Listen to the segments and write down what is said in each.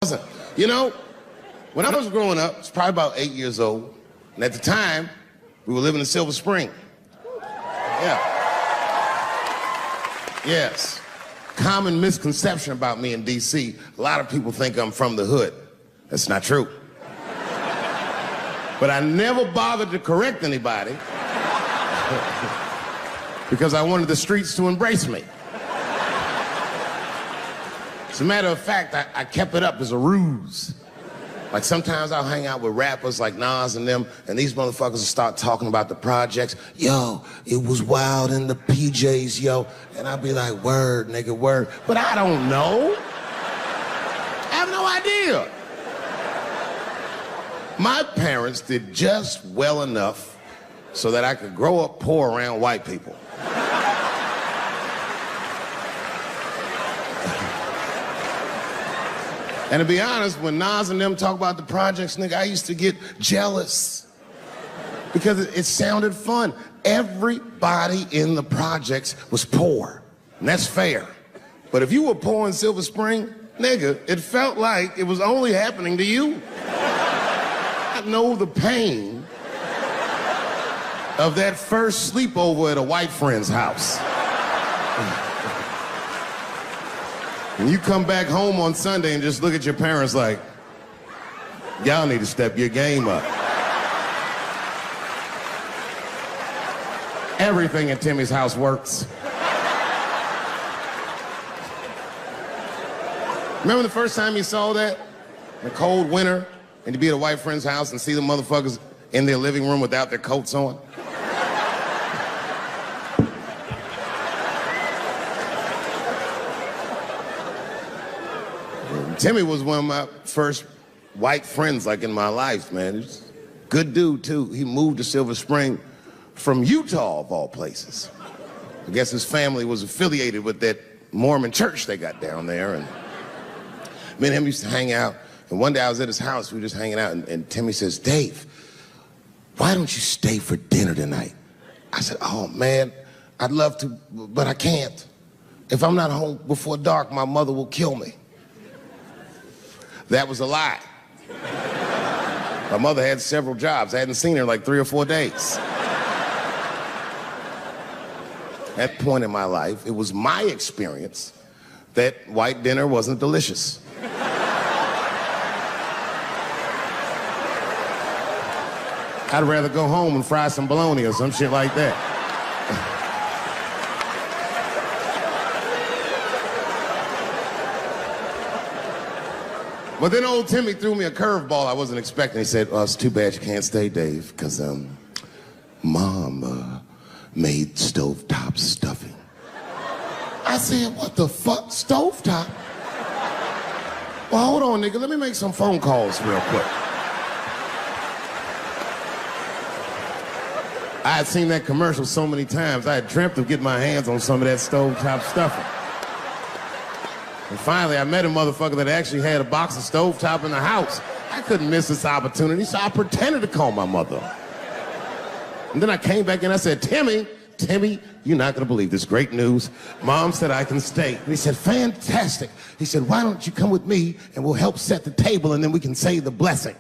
Listen, you know, when I was growing up, I was probably about 8 years old, and at the time, we were living in Silver Spring. Yeah. Yes. Common misconception about me in D.C. A lot of people think I'm from the hood. That's not true. But I never bothered to correct anybody because I wanted the streets to embrace me. As a matter of fact, I kept it up as a ruse. Like sometimes I'll hang out with rappers like Nas and them, and these motherfuckers will start talking about the projects. Yo, it was wild in the PJs, yo. And I'll be like, word, nigga, word. But I don't know. I have no idea. My parents did just well enough so that I could grow up poor around white people. And to be honest, when Nas and them talk about the projects, nigga, I used to get jealous because it sounded fun. Everybody in the projects was poor, and that's fair. But if you were poor in Silver Spring, nigga, it felt like it was only happening to you. I know the pain of that first sleepover at a white friend's house. And you come back home on Sunday and just look at your parents like, y'all need to step your game up. Everything in Timmy's house works. Remember the first time you saw that? In a cold winter, and you'd be at a white friend's house and see the motherfuckers in their living room without their coats on? Timmy was one of my first white friends, like, in my life, man. He's a good dude, too. He moved to Silver Spring from Utah, of all places. I guess his family was affiliated with that Mormon church they got down there, and me and him used to hang out. And one day I was at his house, we were just hanging out, and Timmy says, Dave, why don't you stay for dinner tonight? I said, oh, man, I'd love to, but I can't. If I'm not home before dark, my mother will kill me. That was a lie. My mother had several jobs. I hadn't seen her in like 3 or 4 days. At that point in my life, it was my experience that white dinner wasn't delicious. I'd rather go home and fry some bologna or some shit like that. But then old Timmy threw me a curveball I wasn't expecting. He said, it's too bad you can't stay, Dave, because Mom made stovetop stuffing. I said, what the fuck, stovetop? Well, hold on, nigga, let me make some phone calls real quick. I had seen that commercial so many times, I had dreamt of getting my hands on some of that stovetop stuffing. And finally, I met a motherfucker that actually had a box of stovetop in the house. I couldn't miss this opportunity, so I pretended to call my mother. And then I came back and I said, Timmy, you're not gonna believe this great news. Mom said I can stay. And he said, fantastic. He said, why don't you come with me and we'll help set the table and then we can say the blessing.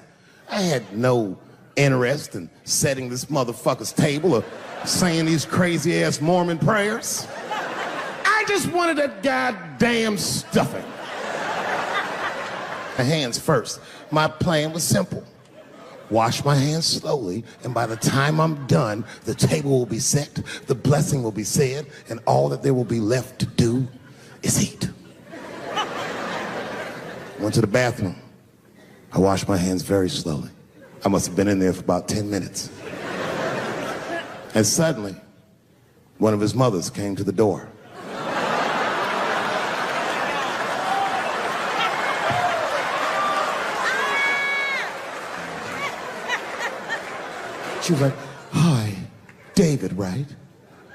I had no interest in setting this motherfucker's table or saying these crazy ass Mormon prayers. I just wanted that goddamn stuffing. My hands first. My plan was simple. Wash my hands slowly, and by the time I'm done, the table will be set, the blessing will be said, and all that there will be left to do is eat. Went to the bathroom. I washed my hands very slowly. I must have been in there for about 10 minutes. And suddenly, one of his mothers came to the door. She was like, hi, David, right?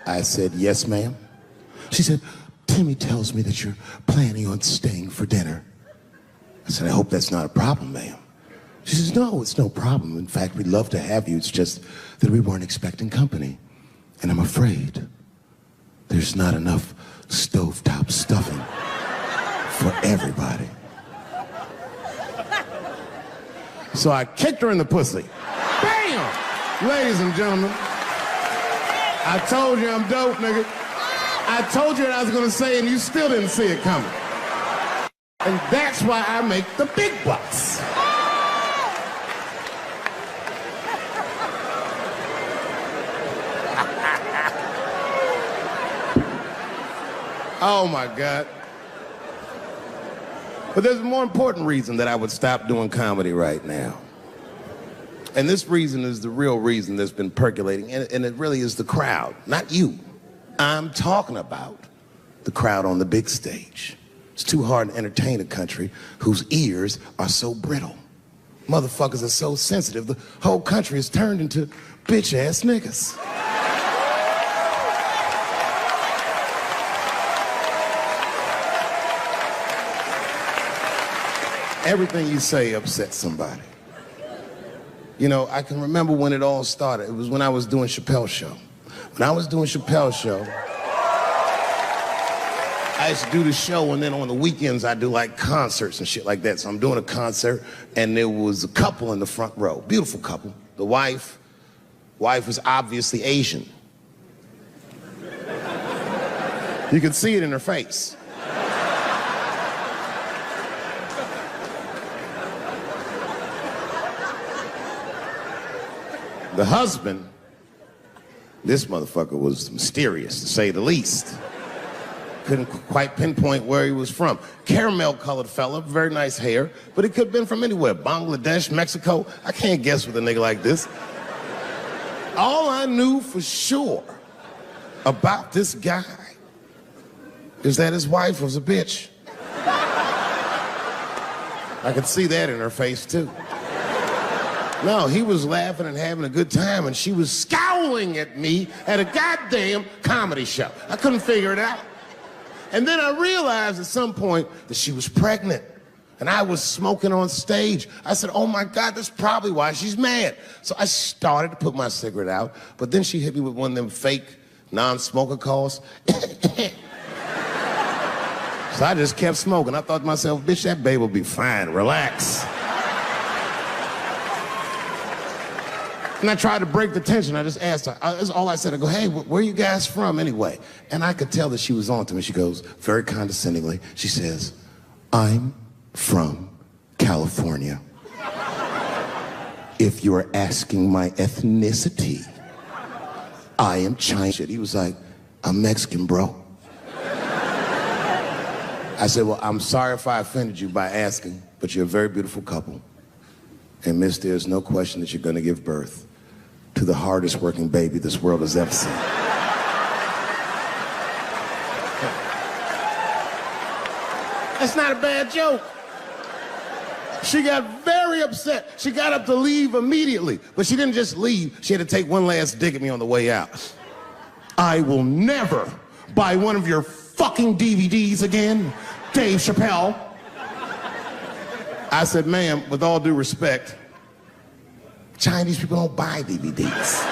I said, yes, ma'am. She said, Timmy tells me that you're planning on staying for dinner. I said, I hope that's not a problem, ma'am. She says, no, it's no problem. In fact, we'd love to have you. It's just that we weren't expecting company. And I'm afraid there's not enough stovetop stuffing for everybody. So I kicked her in the pussy. Bam! Ladies and gentlemen, I told you I'm dope, nigga. I told you what I was gonna say and you still didn't see it coming. And that's why I make the big bucks. Oh my God. But there's a more important reason that I would stop doing comedy right now. And this reason is the real reason that's been percolating, and it really is the crowd, not you. I'm talking about the crowd on the big stage. It's too hard to entertain a country whose ears are so brittle. Motherfuckers are so sensitive, the whole country is turned into bitch-ass niggas. Everything you say upsets somebody. You know, I can remember when it all started. It was when I was doing Chappelle Show. When I was doing Chappelle Show, I used to do the show, and then on the weekends I do like concerts and shit like that. So I'm doing a concert, and there was a couple in the front row, beautiful couple. The wife was obviously Asian. You could see it in her face. The husband, this motherfucker was mysterious, to say the least. Couldn't quite pinpoint where he was from. Caramel-colored fella, very nice hair, but he could have been from anywhere. Bangladesh, Mexico. I can't guess with a nigga like this. All I knew for sure about this guy is that his wife was a bitch. I could see that in her face, too. No, he was laughing and having a good time, and she was scowling at me at a goddamn comedy show. I couldn't figure it out. And then I realized at some point that she was pregnant, and I was smoking on stage. I said, oh my God, that's probably why she's mad. So I started to put my cigarette out, but then she hit me with one of them fake non-smoker calls. So I just kept smoking. I thought to myself, bitch, that babe will be fine, relax. And I tried to break the tension. I just asked her, that's all I said. I go, hey, where are you guys from anyway? And I could tell that she was on to me. She goes, very condescendingly, she says, I'm from California. If you're asking my ethnicity, I am Chinese. He was like, I'm Mexican, bro. I said, well, I'm sorry if I offended you by asking, but you're a very beautiful couple. And miss, there's no question that you're gonna give birth to the hardest working baby this world has ever seen. That's not a bad joke. She got very upset. She got up to leave immediately, but she didn't just leave. She had to take one last dig at me on the way out. I will never buy one of your fucking DVDs again, Dave Chappelle. I said, ma'am, with all due respect, Chinese people don't buy DVDs.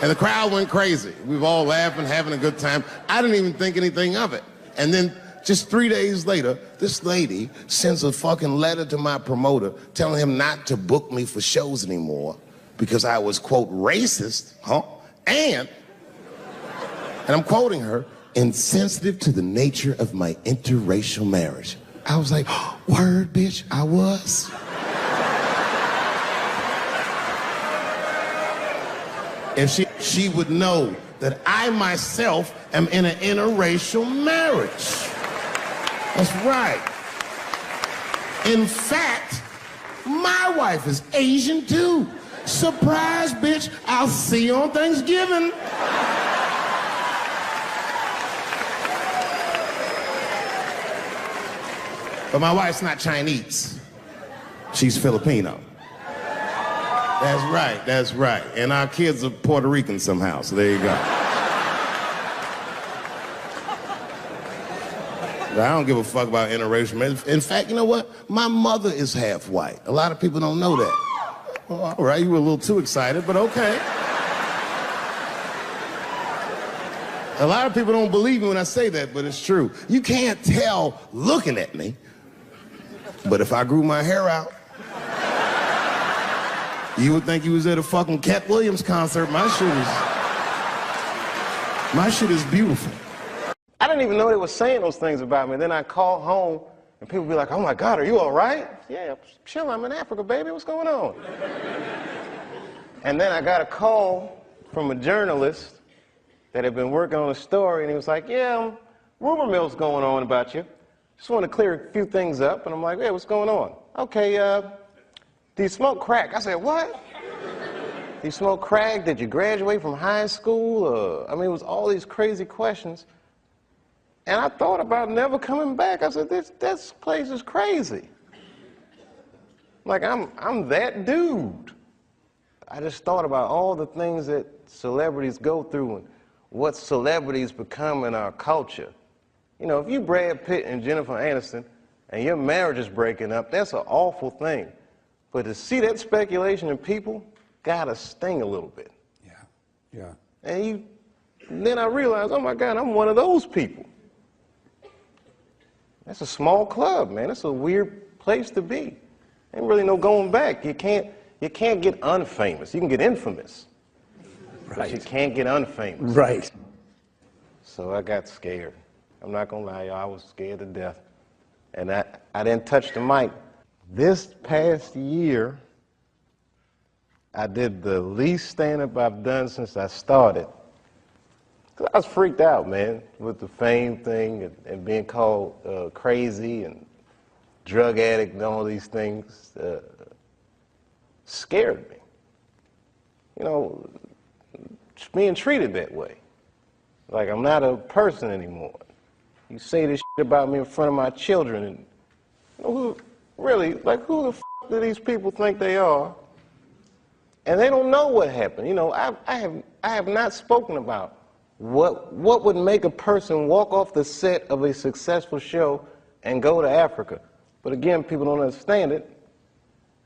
And the crowd went crazy. We were all laughing, having a good time. I didn't even think anything of it. And then just 3 days later, this lady sends a fucking letter to my promoter telling him not to book me for shows anymore because I was, quote, racist, and I'm quoting her, insensitive to the nature of my interracial marriage. I was like, word, bitch, I was. If she would know that I myself am in an interracial marriage. That's right. In fact, my wife is Asian too. Surprise, bitch, I'll see you on Thanksgiving. But my wife's not Chinese. She's Filipino. That's right, that's right. And our kids are Puerto Rican somehow, so there you go. But I don't give a fuck about interracial marriage. In fact, you know what? My mother is half white. A lot of people don't know that. Well, all right, you were a little too excited, but okay. A lot of people don't believe me when I say that, but it's true. You can't tell looking at me, but if I grew my hair out, you would think you was at a fucking Cat Williams concert. My shit is beautiful. I didn't even know they were saying those things about me. Then I call home, and people be like, oh my God, are you all right? Yeah, chill, I'm in Africa, baby, what's going on? And then I got a call from a journalist that had been working on a story, and he was like, yeah, rumor mill's going on about you. Just want to clear a few things up. And I'm like, yeah, what's going on? Okay, do you smoke crack? I said, what? Do you smoke crack? Did you graduate from high school? I mean, it was all these crazy questions. And I thought about never coming back. I said, this place is crazy. Like, I'm that dude. I just thought about all the things that celebrities go through and what celebrities become in our culture. You know, if you Brad Pitt and Jennifer Aniston and your marriage is breaking up, that's an awful thing. But to see that speculation in people gotta sting a little bit. Yeah, yeah. And then I realized, oh my God, I'm one of those people. That's a small club, man. That's a weird place to be. Ain't really no going back. You can't get unfamous. You can get infamous. Right. But you can't get unfamous. Right. So I got scared. I'm not gonna lie, y'all, I was scared to death. And I didn't touch the mic. This past year, I did the least stand-up I've done since I started. 'Cause I was freaked out, man, with the fame thing and being called crazy and drug addict and all these things. Scared me. You know, being treated that way. Like I'm not a person anymore. You say this shit about me in front of my children, and you know, who the f do these people think they are? And they don't know what happened. You know, I have not spoken about what would make a person walk off the set of a successful show and go to Africa. But again, people don't understand it,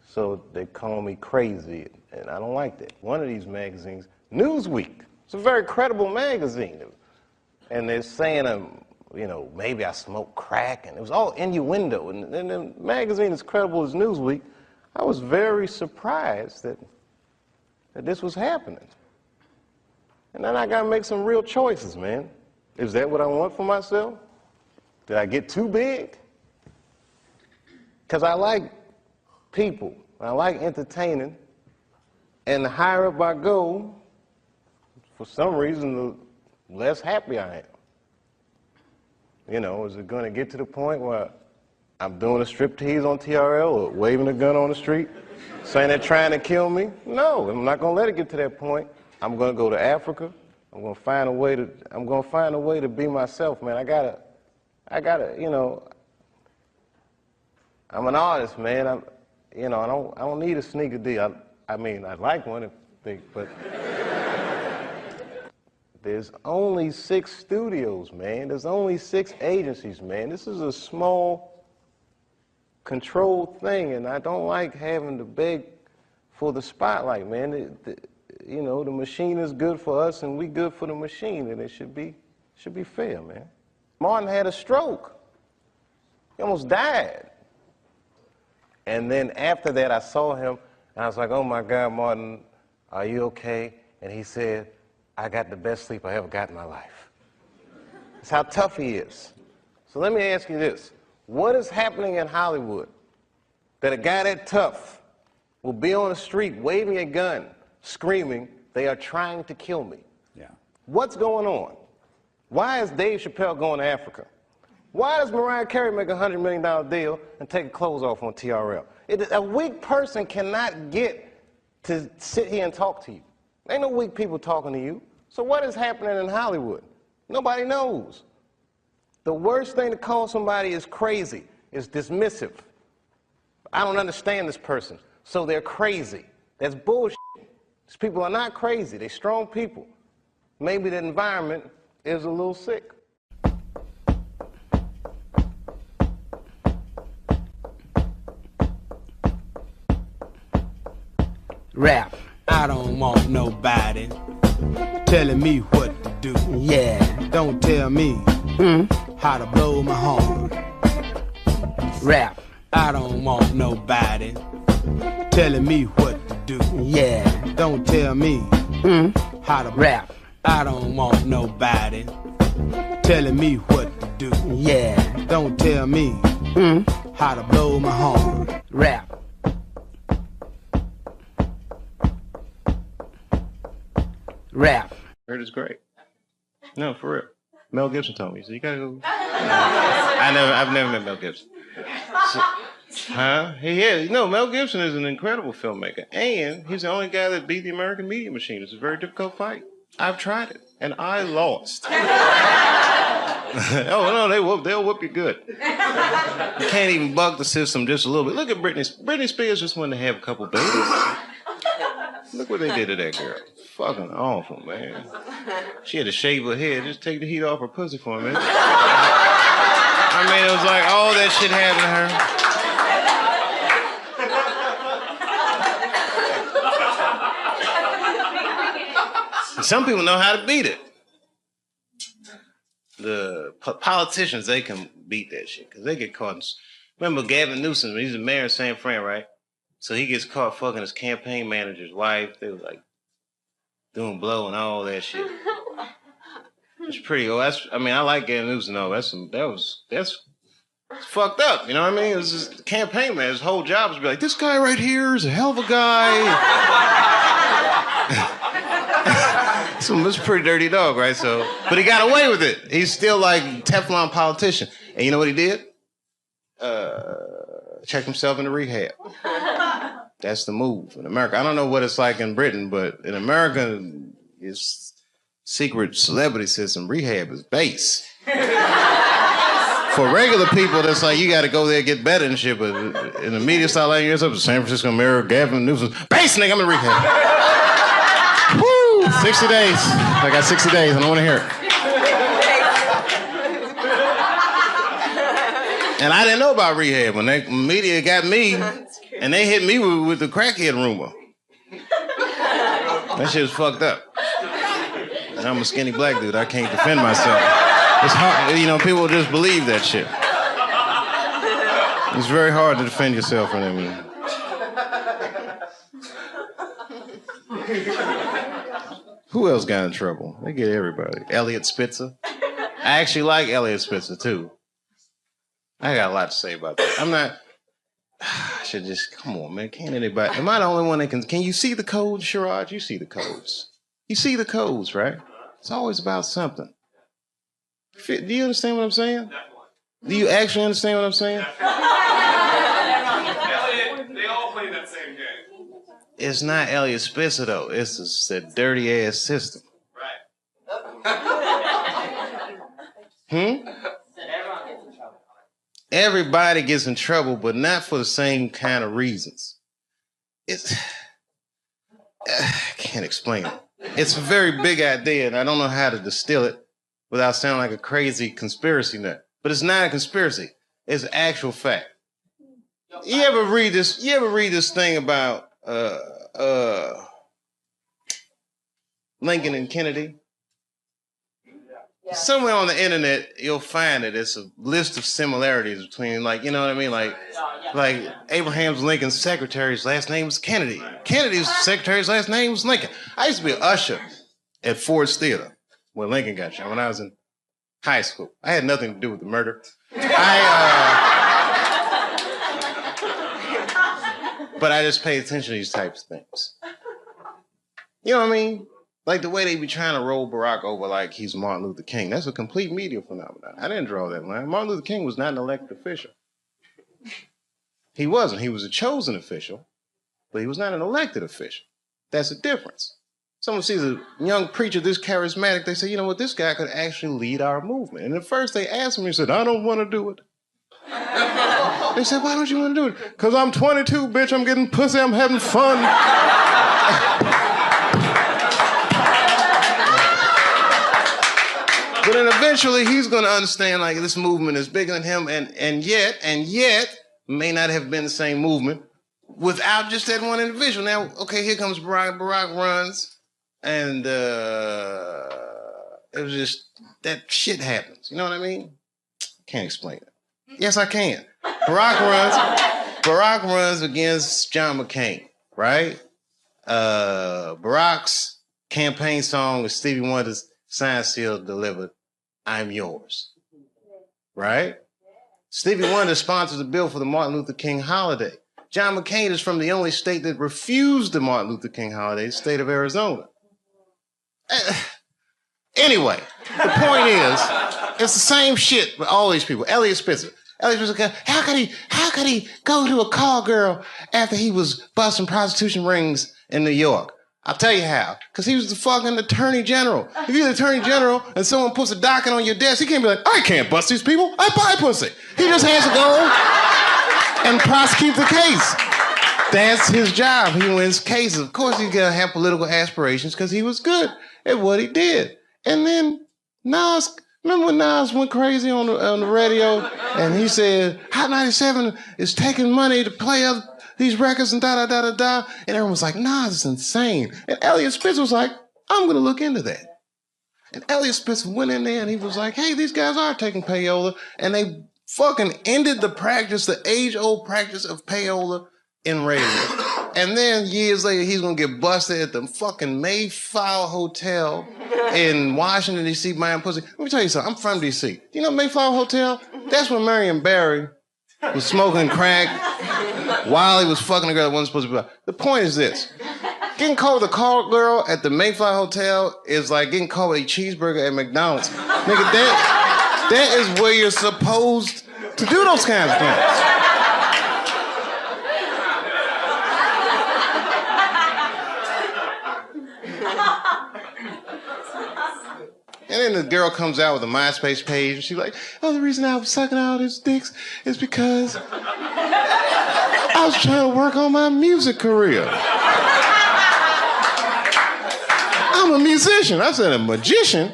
so they call me crazy, and I don't like that. One of these magazines, Newsweek, it's a very credible magazine, and they're saying, you know, maybe I smoke crack, and it was all innuendo, and the magazine as credible as Newsweek. I was very surprised that this was happening. And then I got to make some real choices, man. Is that what I want for myself? Did I get too big? Because I like people. I like entertaining. And the higher up I go, for some reason, the less happy I am. You know, is it going to get to the point where I'm doing a striptease on TRL or waving a gun on the street, saying they're trying to kill me? No, I'm not going to let it get to that point. I'm going to go to Africa. I'm going to find a way to be myself, man. I gotta, you know, I'm an artist, man. You know, I don't need a sneaker deal. I mean, I'd like one, but there's only 6 studios, man. There's only 6 agencies, man. This is a small, controlled thing, and I don't like having to beg for the spotlight, man. You know, the machine is good for us, and we good for the machine, and it should be fair, man. Martin had a stroke. He almost died. And then after that, I saw him, and I was like, oh my God, Martin, are you okay? And he said, I got the best sleep I ever got in my life. That's how tough he is. So let me ask you this. What is happening in Hollywood that a guy that tough will be on the street waving a gun, screaming, they are trying to kill me? Yeah. What's going on? Why is Dave Chappelle going to Africa? Why does Mariah Carey make a $100 million deal and take her clothes off on TRL? A weak person cannot get to sit here and talk to you. Ain't no weak people talking to you. So what is happening in Hollywood? Nobody knows. The worst thing to call somebody is crazy, is dismissive. I don't understand this person, so they're crazy. That's bullshit. These people are not crazy. They're strong people. Maybe the environment is a little sick. Rap. I don't want nobody telling me what to do. Yeah. Don't tell me how to blow my horn. Rap. I don't want nobody telling me what to do. Yeah. Don't tell me how to rap. I don't want nobody telling me what to do. Yeah. Don't tell me how to blow my horn. Rap. Rap. Heard it's great. No, for real. Mel Gibson told me. So you gotta go. I've never met Mel Gibson. So, huh? He is. No, Mel Gibson is an incredible filmmaker, and he's the only guy that beat the American media machine. It's a very difficult fight. I've tried it, and I lost. Oh no, they'll whoop you good. You can't even bug the system just a little bit. Look at Britney. Britney Spears just wanted to have a couple babies. Look what they did to that girl. Fucking awful, man. She had to shave her head. Just take the heat off her pussy for a minute. I mean, it was like all that shit happened to her. Some people know how to beat it. The politicians, they can beat that shit because they get caught. Remember Gavin Newsom? He's the mayor of San Fran, right? So he gets caught fucking his campaign manager's wife. They was like doing blow and all that shit. It's pretty old. I like Gavin Newsom though. That's fucked up. You know what I mean? It was just campaign man. His whole job was to be like, this guy right here is a hell of a guy. So it's a pretty dirty dog, right? So, but he got away with it. He's still like Teflon politician. And you know what he did? Check himself into rehab. That's the move in America. I don't know what it's like in Britain, but in America, it's secret celebrity system. Rehab is base. For regular people, that's like you got to go there and get better and shit. But in the media style, like yourself, the San Francisco Mirror, Gavin Newsom, base nigga, I'm in rehab. Woo! 60 days. I got 60 days. I don't want to hear it. And I didn't know about rehab when the media got me, and they hit me with the crackhead rumor. That shit was fucked up. And I'm a skinny black dude. I can't defend myself. It's hard, you know, people just believe that shit. It's very hard to defend yourself from them. Who else got in trouble? They get everybody. Elliot Spitzer. I actually like Elliot Spitzer, too. I got a lot to say about that. I'm not... I should just... Come on, man. Can't anybody... Am I the only one that can... Can you see the codes, Sherrod? You see the codes. You see the codes, right? It's always about something. Do you understand what I'm saying? Do you actually understand what I'm saying? They all play that same game. It's not Elliot Spitzer, though. It's a dirty-ass system. Right. Everybody gets in trouble, but not for the same kind of reasons. I can't explain it. It's a very big idea, and I don't know how to distill it without sounding like a crazy conspiracy nut. But it's not a conspiracy. It's an actual fact. You ever read this thing about Lincoln and Kennedy? Somewhere on the internet, you'll find it. It's a list of similarities between, like, you know what I mean? Like Abraham Lincoln's secretary's last name was Kennedy. Kennedy's secretary's last name was Lincoln. I used to be an usher at Ford's Theater where Lincoln got shot when I was in high school. I had nothing to do with the murder. But I just pay attention to these types of things. You know what I mean? Like the way they be trying to roll Barack over like he's Martin Luther King. That's a complete media phenomenon. I didn't draw that line. Martin Luther King was not an elected official. He wasn't. He was a chosen official, but he was not an elected official. That's the difference. Someone sees a young preacher this charismatic, they say, you know what, this guy could actually lead our movement. And at first they asked him, he said, I don't want to do it. They said, why don't you want to do it? Because I'm 22, bitch, I'm getting pussy, I'm having fun. But then eventually he's going to understand like this movement is bigger than him and yet may not have been the same movement without just that one individual. Now, okay, here comes Barack. Barack runs and It was just, that shit happens. You know what I mean? Can't explain it. Yes, I can. Barack runs against John McCain, right? Barack's campaign song is Stevie Wonder's Sign Seal Delivered, I'm Yours, right? Stevie Wonder sponsors a bill for the Martin Luther King holiday. John McCain is from the only state that refused the Martin Luther King holiday, the state of Arizona. Anyway, the point is, it's the same shit with all these people. Elliot Spitzer. Elliot Spitzer, how could he go to a call girl after he was busting prostitution rings in New York? I'll tell you how. Because he was the fucking attorney general. If you're the attorney general and someone puts a docket on your desk, he can't be like, I can't bust these people. I buy pussy. He just has to go and prosecute the case. That's his job. He wins cases. Of course, he's going to have political aspirations because he was good at what he did. And then Nas, remember when Nas went crazy on the radio and he said, Hot 97 is taking money to play these records and da-da-da-da-da. And everyone was like, Nas is insane. And Elliot Spitzer was like, I'm going to look into that. And Elliot Spitzer went in there and he was like, hey, these guys are taking payola. And they fucking ended the practice, the age-old practice of payola in radio. And then years later, he's gonna get busted at the fucking Mayflower Hotel in Washington, D.C. buying pussy. Let me tell you something, I'm from D.C. Do you know Mayflower Hotel? That's where Marion Barry was smoking crack while he was fucking a girl that wasn't supposed to be. The point is this. Getting caught with a call girl at the Mayflower Hotel is like getting caught with a cheeseburger at McDonald's. Nigga, that is where you're supposed to do those kinds of things. And then the girl comes out with a MySpace page and she's like, oh, the reason I was sucking all these dicks is because I was trying to work on my music career. I'm a musician. I said a magician.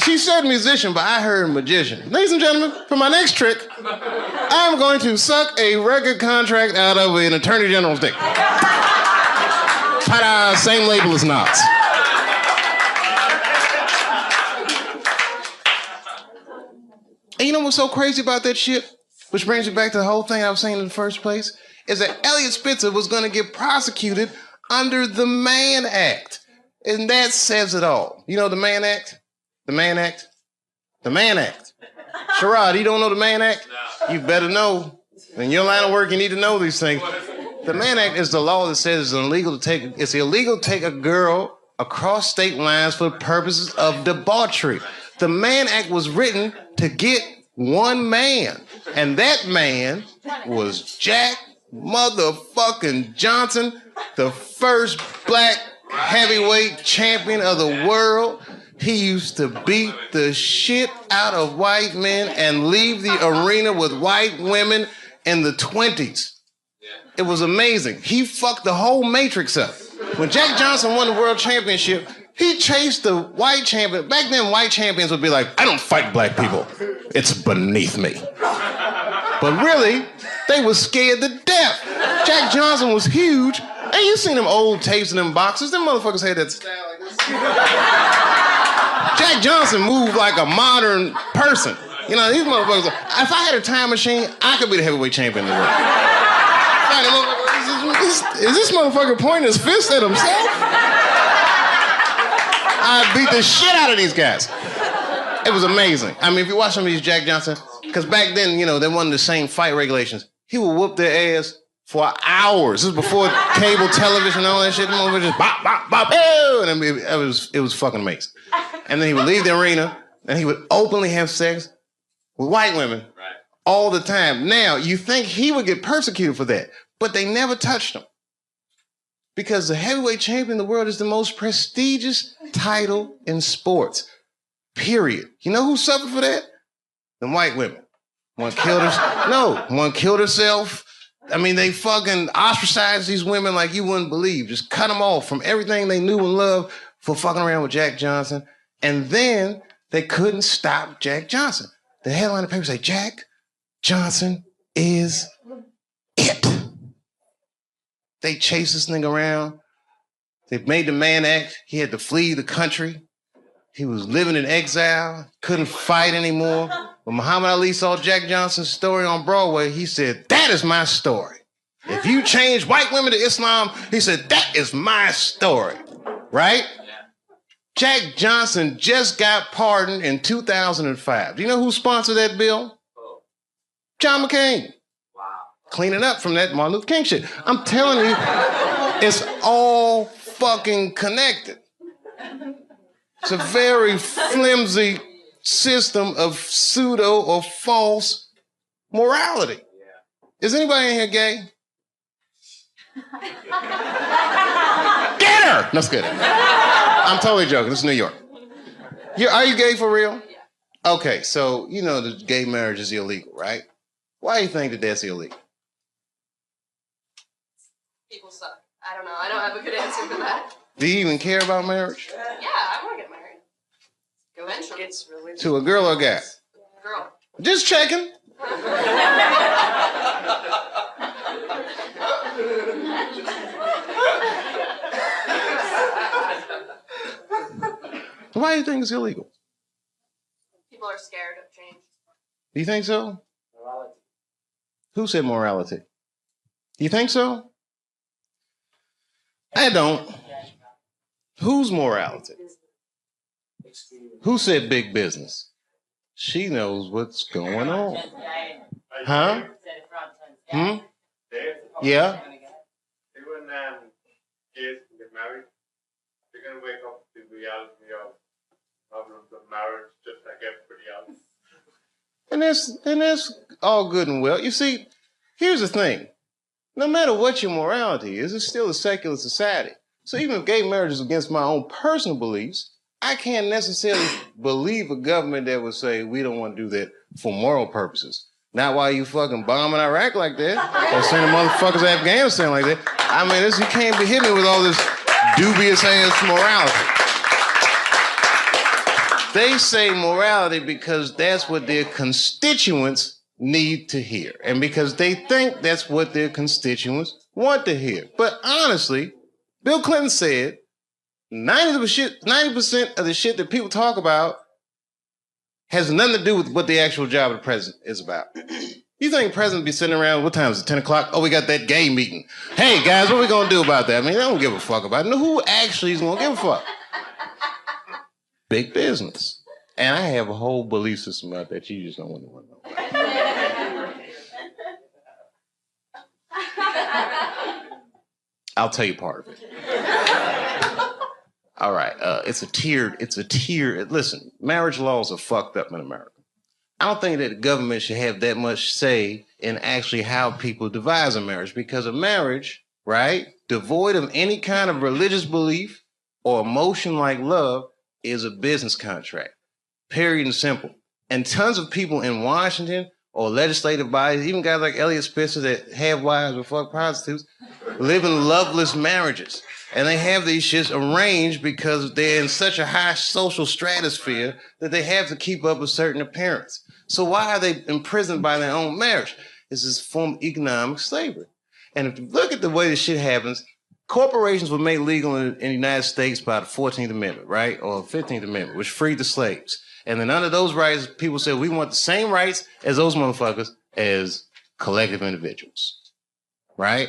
She said musician, but I heard magician. Ladies and gentlemen, for my next trick, I'm going to suck a record contract out of an attorney general's dick. Ta-da, same label as Knots. And you know what's so crazy about that shit? Which brings me back to the whole thing I was saying in the first place, is that Elliot Spitzer was going to get prosecuted under the Mann Act. And that says it all. You know the Mann Act? The Mann Act? The Mann Act. Sherrod, you don't know the Mann Act? No. You better know. In your line of work, you need to know these things. The Mann Act is the law that says it's illegal to take a girl across state lines for purposes of debauchery. The Mann Act was written to get one man, and that man was Jack motherfucking Johnson, the first black heavyweight champion of the world. He used to beat the shit out of white men and leave the arena with white women in the 20s. It was amazing. He fucked the whole Matrix up. When Jack Johnson won the world championship, he chased the white champion. Back then, white champions would be like, I don't fight black people. It's beneath me. But really, they were scared to death. Jack Johnson was huge. And you seen them old tapes in them boxes. Them motherfuckers had that style like this. Jack Johnson moved like a modern person. You know, these motherfuckers, if I had a time machine, I could be the heavyweight champion in the world. Is this motherfucker pointing his fist at himself? I beat the shit out of these guys. It was amazing. I mean, if you watch some of these Jack Johnson, because back then, you know, they weren't the same fight regulations. He would whoop their ass for hours. This was before cable television and all that shit. Them just bop, bop, bop, ew! And it was fucking amazing. And then he would leave the arena and he would openly have sex with white women all the time. Now, you think he would get persecuted for that, but they never touched him. Because the heavyweight champion in the world is the most prestigious title in sports. Period. You know who suffered for that? The white women. One killed herself. No, one killed herself. I mean, they fucking ostracized these women like you wouldn't believe. Just cut them off from everything they knew and loved for fucking around with Jack Johnson. And then they couldn't stop Jack Johnson. The headline of the paper say, Jack Johnson is it. They chased this nigga around. They made the Mann Act. He had to flee the country. He was living in exile, couldn't fight anymore. When Muhammad Ali saw Jack Johnson's story on Broadway, he said, that is my story. If you change white women to Islam, he said, that is my story, right? Jack Johnson just got pardoned in 2005. Do you know who sponsored that bill? John McCain. Wow. Cleaning up from that Martin Luther King shit. I'm telling you, it's all fucking connected. It's a very flimsy system of pseudo or false morality. Is anybody in here gay? Get her! No, it's good. I'm totally joking. This is New York. Are you gay for real? Okay, so you know that gay marriage is illegal, right? Why do you think that that's illegal? People suck. I don't know. I don't have a good answer for that. Do you even care about marriage? Yeah, I want to get married. Eventually. It's really to a girl or a guy? Girl. Just checking. Why do you think it's illegal? People are scared of change. Do you think so? Morality. Who said morality? You think so? I don't. Whose morality? Who said big business? She knows what's going on. Huh? Hmm? Yeah? Even kids get married, they're going to wake up to the reality of problems of marriage just like everybody else. And that's all good and well. You see, here's the thing. No matter what your morality is, it's still a secular society. So even if gay marriage is against my own personal beliefs, I can't necessarily believe a government that would say we don't want to do that for moral purposes. Not while you fucking bombing Iraq like that, or sending motherfuckers to Afghanistan like that. I mean, you can't be hitting me with all this dubious ass morality. They say morality because that's what their constituents need to hear, and because they think that's what their constituents want to hear. But honestly, Bill Clinton said 90% of the shit that people talk about has nothing to do with what the actual job of the president is about. You think the president be sitting around, what time is it, 10 o'clock? Oh, we got that gay meeting. Hey, guys, what are we going to do about that? I mean, they don't give a fuck about it. No, who actually is going to give a fuck? Big business. And I have a whole belief system about that you just don't want to know. I'll tell you part of it. All right, it's a tiered, listen, marriage laws are fucked up in America. I don't think that the government should have that much say in actually how people devise a marriage, because a marriage, right, devoid of any kind of religious belief or emotion like love is a business contract, period and simple. And tons of people in Washington or legislative bodies, even guys like Elliot Spitzer that have wives or fuck prostitutes, live in loveless marriages. And they have these shits arranged because they're in such a high social stratosphere that they have to keep up a certain appearance. So why are they imprisoned by their own marriage? It's this form of economic slavery. And if you look at the way this shit happens, corporations were made legal in the United States by the 14th Amendment, right? Or 15th Amendment, which freed the slaves. And then under those rights, people said, we want the same rights as those motherfuckers as collective individuals, right?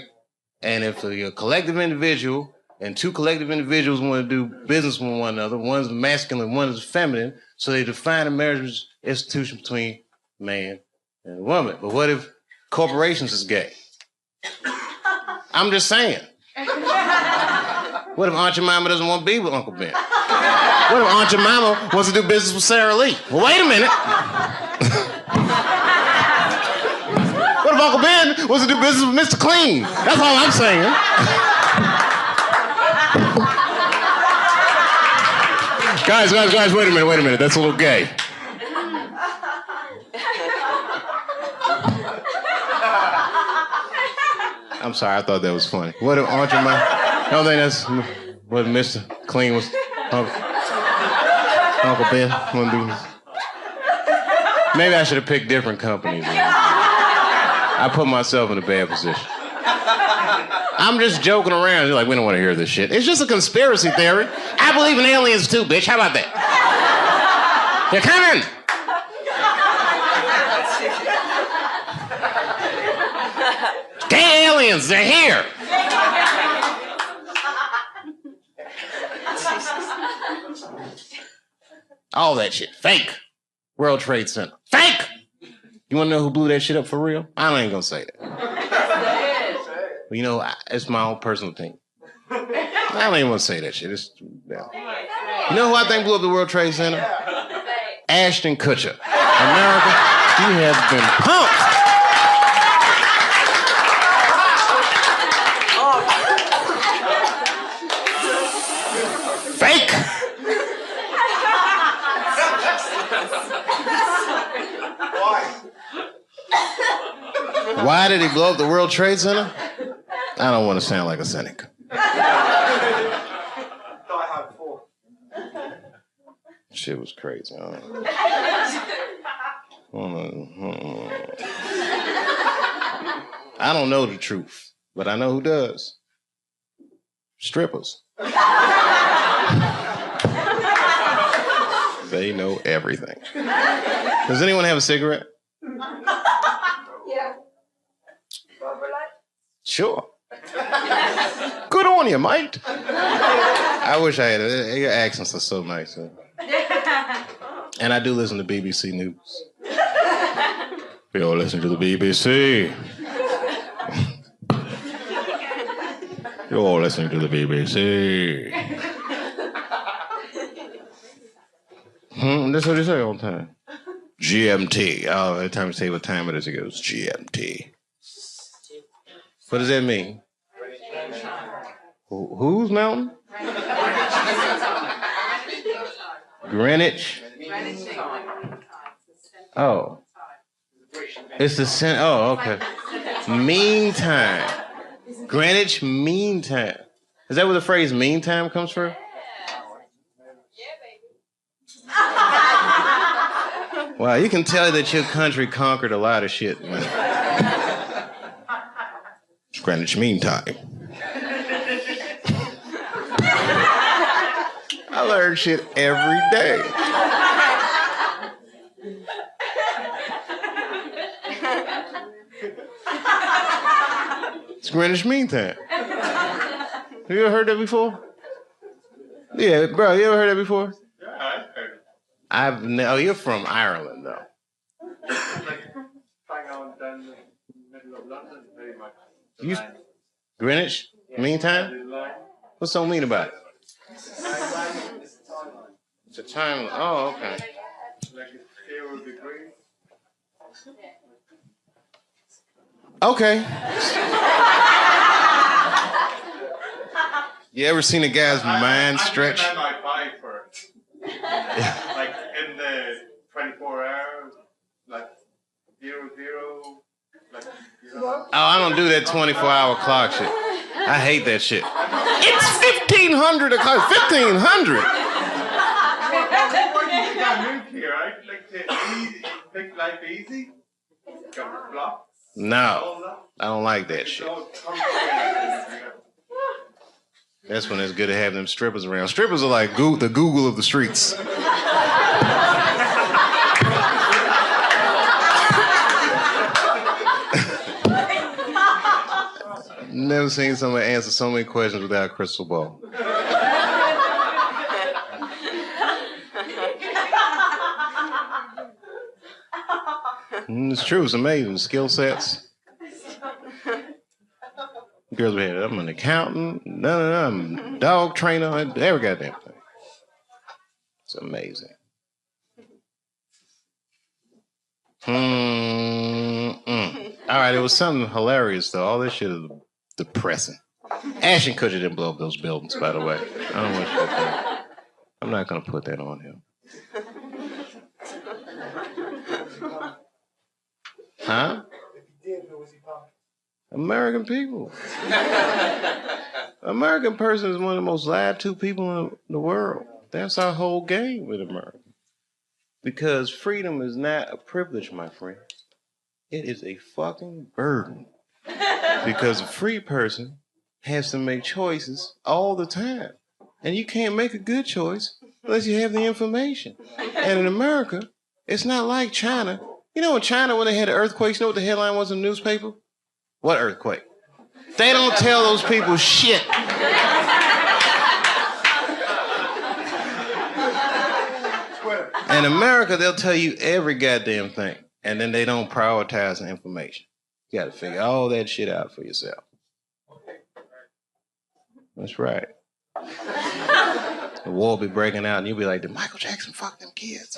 And if you're a collective individual and two collective individuals want to do business with one another, one's masculine, one is feminine, so they define a marriage institution between man and woman. But what if corporations is gay? I'm just saying. What if Aunt Jemima doesn't want to be with Uncle Ben? What if Aunt Jemima wants to do business with Sarah Lee? Well, wait a minute. What if Uncle Ben wants to do business with Mr. Clean? That's all I'm saying. Guys, wait a minute. That's a little gay. I'm sorry, I thought that was funny. What if Aunt Jemima? I don't think that's what Mr. Clean was. Uncle Ben wouldn't do this. Maybe I should have picked different companies. I put myself in a bad position. I'm just joking around. You're like, we don't want to hear this shit. It's just a conspiracy theory. I believe in aliens too, bitch. How about that? They're coming! The aliens, they're here! All that shit, fake. World Trade Center, fake! You wanna know who blew that shit up for real? I ain't gonna say that. But you know, it's my own personal thing. I don't even want to say that shit. Yeah. You know who I think blew up the World Trade Center? Ashton Kutcher. America, you have been punked. Fake. Why did he blow up the World Trade Center? I don't want to sound like a cynic. Shit was crazy. I don't know the truth, but I know who does. Strippers. They know everything. Does anyone have a cigarette? Yeah. Sure. Good on you, mate. I wish I had it. Your accents are so nice. And I do listen to BBC News. We all listen to the BBC. You're all listening to the BBC. That's what they say all the time. GMT. Oh, every time you say what time it is, it goes GMT. What does that mean? Whose mountain? Greenwich. Oh. It's the center. Oh, okay. Meantime. Greenwich Mean Time. Is that where the phrase meantime comes from? Wow, you can tell that your country conquered a lot of shit, man. Greenwich Mean Time. I learn shit every day. It's Greenwich Mean Time. Have you ever heard that before? Yeah, bro, you ever heard that before? Yeah, I've heard it. Oh, you're from Ireland, though. Like, bang on down the middle of London, pretty much. You, Greenwich Mean Time? What's so mean about it? It's a time. Oh, okay. Like it's 0 degrees. Okay. You ever seen a guy's mind stretch? I might buy for it. Like in the 24 hours, like 0, 0, like 0. Oh, I don't do that 24-hour clock shit. I hate that shit. It's 1500 o'clock. 1500. You got moved here, right? Like to make life easy. Got blocks. No, I don't like that shit. That's when it's good to have them strippers around. Strippers are like the Google of the streets. Never seen somebody answer so many questions without a crystal ball. It's true. It's amazing. Skill sets. Girls be here. I'm an accountant. I'm a dog trainer. Every goddamn thing. It's amazing. All right, it was something hilarious though. All this shit is depressing. Ashton Kutcher didn't blow up those buildings, by the way. I don't want you to think. I'm not gonna put that on him. Huh? American people. American person is one of the most lied to people in the world. That's our whole game with America. Because freedom is not a privilege, my friend. It is a fucking burden. Because a free person has to make choices all the time. And you can't make a good choice unless you have the information. And in America, it's not like China. You know in China when they had the earthquakes, you know what the headline was in the newspaper? What earthquake? They don't tell those people shit. In America, they'll tell you every goddamn thing, and then they don't prioritize the information. You gotta figure all that shit out for yourself. That's right. The war will be breaking out, and you'll be like, did Michael Jackson fuck them kids?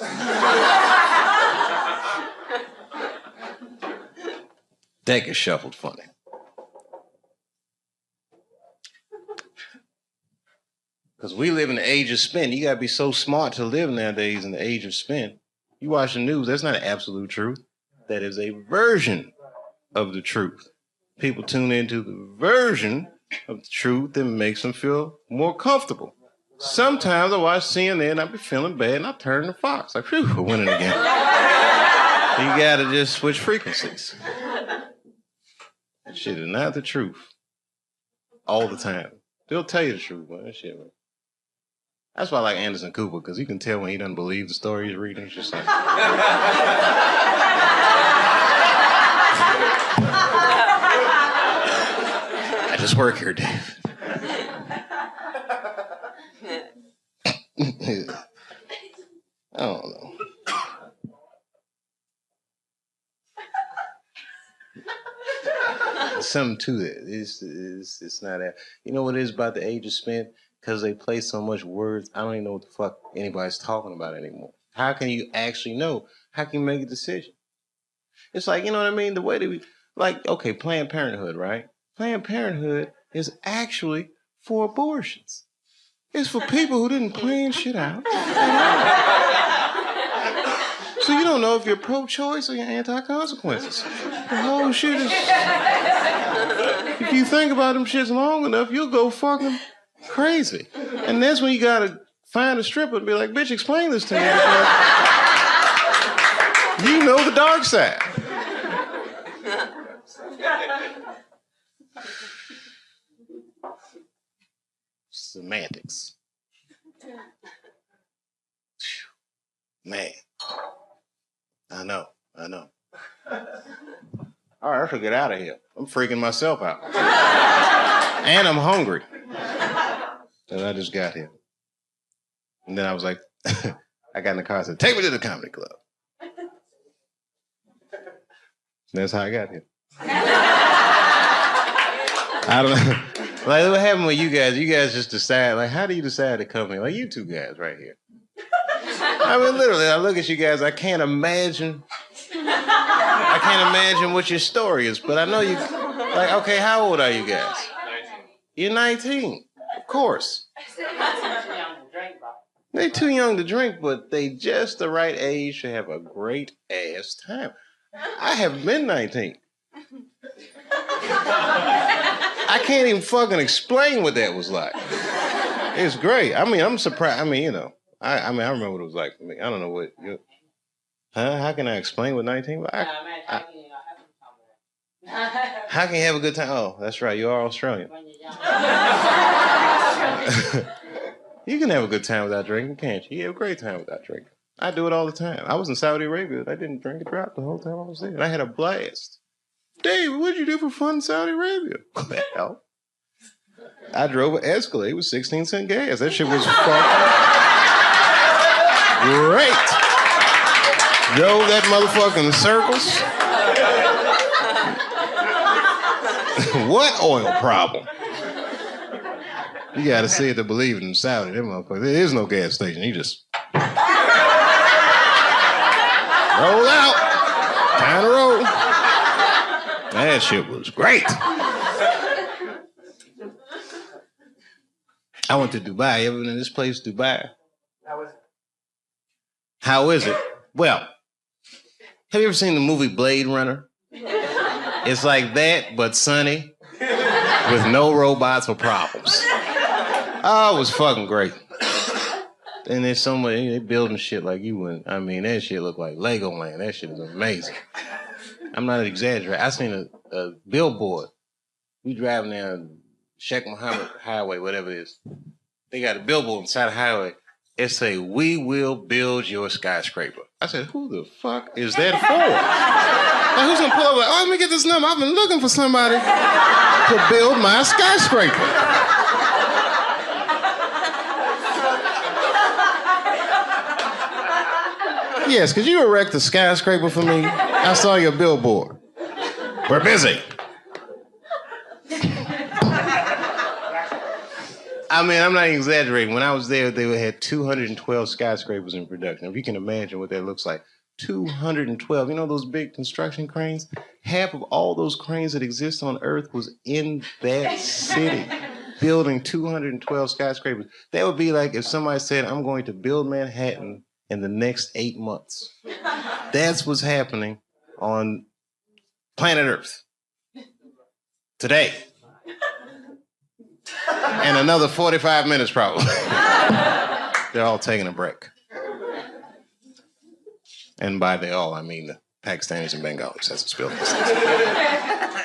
That gets shuffled funny. Because we live in the age of spin. You got to be so smart to live nowadays in the age of spin. You watch the news, that's not an absolute truth. That is a version of the truth. People tune into the version of the truth that makes them feel more comfortable. Sometimes I watch CNN and I be feeling bad and I turn to Fox. Like, phew, we're winning again. You got to just switch frequencies. That shit is not the truth. All the time. They'll tell you the truth, man. That shit, man. That's why I like Anderson Cooper, because you can tell when he doesn't believe the story he's reading. It's just like... I just work here, Dave. I don't know. There's something to that. It's not that. You know what it is about the age of spin? Because they play so much words, I don't even know what the fuck anybody's talking about anymore. How can you actually know? How can you make a decision? It's like, you know what I mean? The way that we, like, okay, Planned Parenthood, right? Planned Parenthood is actually for abortions. It's for people who didn't plan shit out. So you don't know if you're pro-choice or you're anti-consequences. The whole shit is... If you think about them shits long enough, you'll go fucking crazy. And that's when you gotta find a stripper and be like, bitch, explain this to me. You know the dark side. Semantics. Man. I know. All right, I should get out of here. I'm freaking myself out. And I'm hungry. And I just got here. And then I was like, I got in the car and said, take me to the comedy club. And that's how I got here. I don't know. Like, what happened with you guys? You guys just decide, like, how do you decide to come here? Like, you two guys right here. I mean, literally, I look at you guys, I can't imagine what your story is, but I know you, like, okay, how old are you guys? 19. You're 19, of course. They're too young to drink, but they just the right age to have a great ass time. I have been 19. I can't even fucking explain what that was like. It's great. I mean, I'm surprised. I mean, you know, I remember what it was like for me. I don't know what. How can I explain what 19 was? How can you have a good time? Oh, that's right. You are Australian. You can have a good time without drinking, can't you? You have a great time without drinking. I do it all the time. I was in Saudi Arabia. I didn't drink a drop the whole time I was there. And I had a blast. Dave, what'd you do for fun in Saudi Arabia? Well, I drove an Escalade with 16-cent gas. That shit was fucking great. Drove that motherfucker in circles. What oil problem? You gotta see it to believe it in Saudi. That motherfucker. There is no gas station. You just roll out. Time to roll. That shit was great. I went to Dubai. You ever been in this place, Dubai? How is it? Well, have you ever seen the movie Blade Runner? It's like that, but sunny, with no robots or problems. Oh, it was fucking great. And there's so much, they building shit like you wouldn't. I mean, that shit look like Legoland. That shit is amazing. I'm not exaggerating. I seen a billboard. We driving down Sheikh Mohammed Highway, whatever it is. They got a billboard on the side of the highway. it say, "We will build your skyscraper." I said, "Who the fuck is that for?" Like, who's gonna pull up like, "Oh, let me get this number. I've been looking for somebody to build my skyscraper." Yes, could you erect a skyscraper for me? I saw your billboard. We're busy. I mean, I'm not exaggerating. When I was there, they had 212 skyscrapers in production. If you can imagine what that looks like. 212. You know those big construction cranes? Half of all those cranes that exist on Earth was in that city, building 212 skyscrapers. That would be like if somebody said, "I'm going to build Manhattan in the next 8 months." That's what's happening on planet Earth today. In another 45 minutes, probably. They're all taking a break. And by they all, I mean the Pakistanis and Bengalis. That's what's building this thing.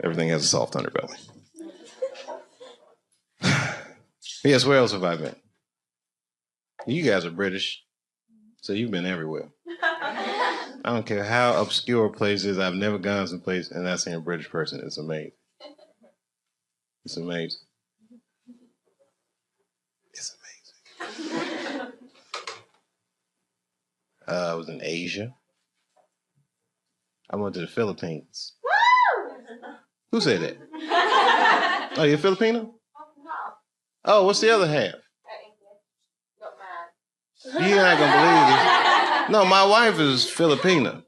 Everything has a soft underbelly. Yes, where else have I been? You guys are British, so you've been everywhere. I don't care how obscure a place is. I've never gone someplace and not seen a British person. It's amazing. It's amazing. It's amazing. I was in Asia. I went to the Philippines. Who said that? Oh, you're Filipino? Oh, what's the other half? You're not gonna believe it. No, my wife is Filipina.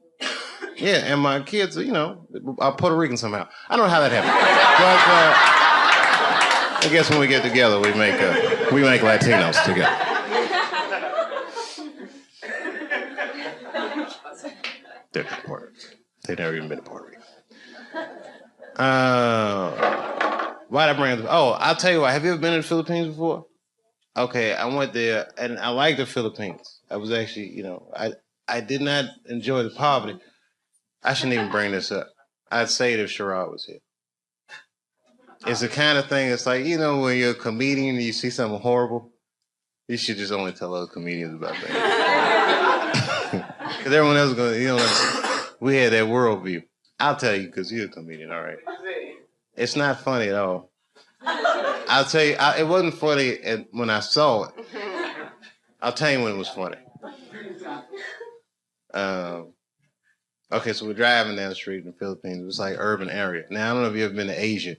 Yeah, and my kids, you know, are Puerto Rican somehow. I don't know how that happened, but I guess when we get together, we make Latinos together. They're from Puerto Rico. They've never even been to Puerto Rico. Why'd I bring it up? Oh, I'll tell you what. Have you ever been to the Philippines before? Okay, I went there, and I like the Philippines. I was actually, you know, I did not enjoy the poverty. I shouldn't even bring this up. I'd say it if Sherrod was here. It's the kind of thing, it's like, you know, when you're a comedian and you see something horrible, you should just only tell other comedians about that. Because everyone else is going to, you know, like, we had that worldview. I'll tell you, because you're a comedian, all right. It's not funny at all. I'll tell you, it wasn't funny when I saw it. I'll tell you when it was funny. Okay, so we're driving down the street in the Philippines. It was like urban area. Now, I don't know if you've ever been to Asia.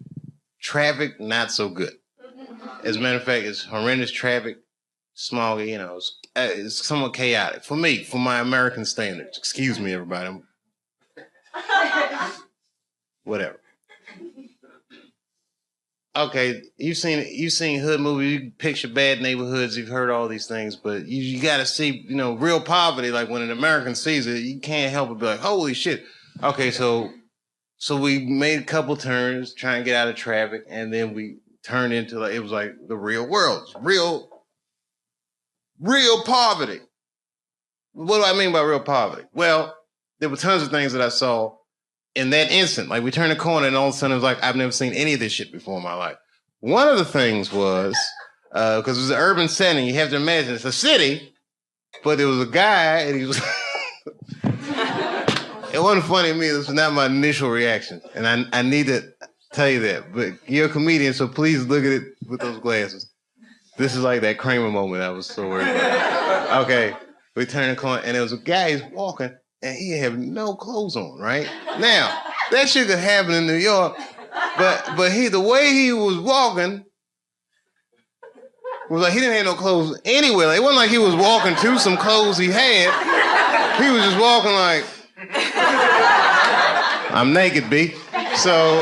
Traffic, not so good. As a matter of fact, it's horrendous traffic. Small, you know, it's somewhat chaotic. For me, for my American standards. Excuse me, everybody. Whatever. Okay, you've seen hood movies, you picture bad neighborhoods, you've heard all these things, but you got to see, you know, real poverty. Like when an American sees it, you can't help but be like, holy shit. Okay, so we made a couple turns trying to get out of traffic, and then we turned into like, it was like the real world, real poverty. What do I mean by real poverty? Well, there were tons of things that I saw in that instant. Like we turned a corner and all of a sudden it was like, I've never seen any of this shit before in my life. One of the things was, because it was an urban setting, you have to imagine it's a city, but there was a guy and he was, it wasn't funny to me, this was not my initial reaction. And I need to tell you that, but you're a comedian, so please look at it with those glasses. This is like that Kramer moment I was so worried about. Okay, we turned the corner and there was a guy, he's walking, and he had no clothes on, right? Now, that shit could happen in New York, but the way he was walking was like he didn't have no clothes anywhere. Like, it wasn't like he was walking to some clothes he had. He was just walking like, I'm naked, B. So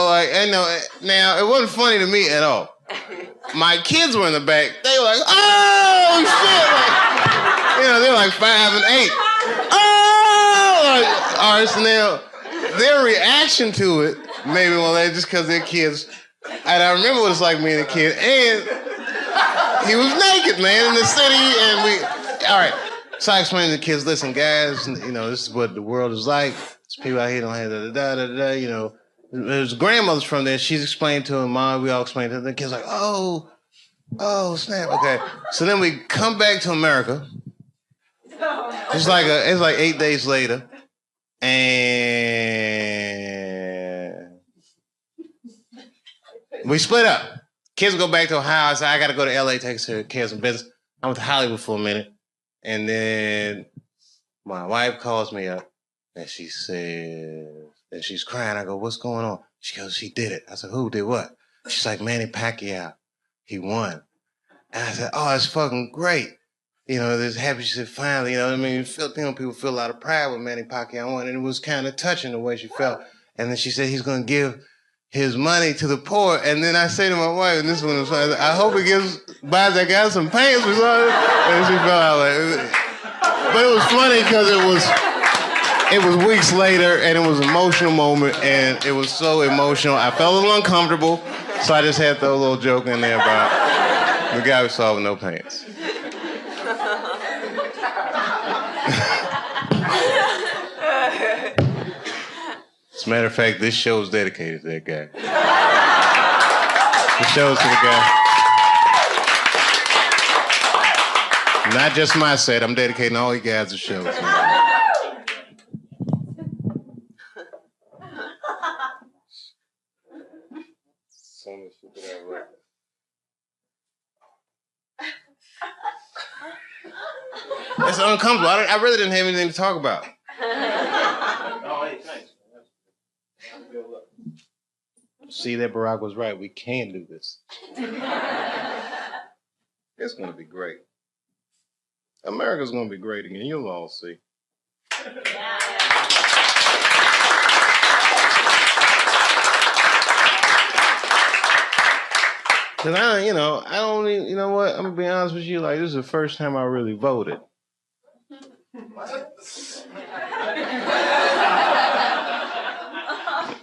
like, I know, now, it wasn't funny to me at all. My kids were in the back. They were like, oh, shit. Like, you know, they're like 5 and 8. Oh! Like, all right, so now, their reaction to it, maybe, well, they just because they're kids. And I remember what it's like being a kid. And he was naked, man, in the city. And all right. So I explained to the kids, listen, guys, you know, this is what the world is like. There's people out here don't have da-da-da-da-da, you know. There's grandmothers from there. She's explained to her mom. We all explained to her. The kids like, oh, Oh, snap, okay. So then we come back to America. It's like 8 days later. And we split up. Kids go back to Ohio. I said, I got to go to LA, take care of some business. I went to Hollywood for a minute. And then my wife calls me up and she says, and she's crying. I go, what's going on? She goes, she did it. I said, who did what? She's like, Manny Pacquiao. He won. And I said, oh, that's fucking great. You know, this happy. She said, finally, you know what I mean? People feel a lot of pride when Manny Pacquiao won. And it was kind of touching the way she felt. And then she said, he's going to give his money to the poor. And then I say to my wife, and this one was funny, I hope he buys that guy some pants or something. And she felt out like, but it was funny because it was weeks later and it was an emotional moment and it was so emotional. I felt a little uncomfortable, so I just had to throw a little joke in there about the guy who saw with no pants. As a matter of fact, this show is dedicated to that guy. The show's to the guy. Not just my set, I'm dedicating all you guys to shows. It's uncomfortable. I really didn't have anything to talk about. Oh, hey, thanks. See that Barack was right. We can do this. It's going to be great. America's going to be great again. You'll all see. Because I don't even, you know what? I'm going to be honest with you. Like, this is the first time I really voted.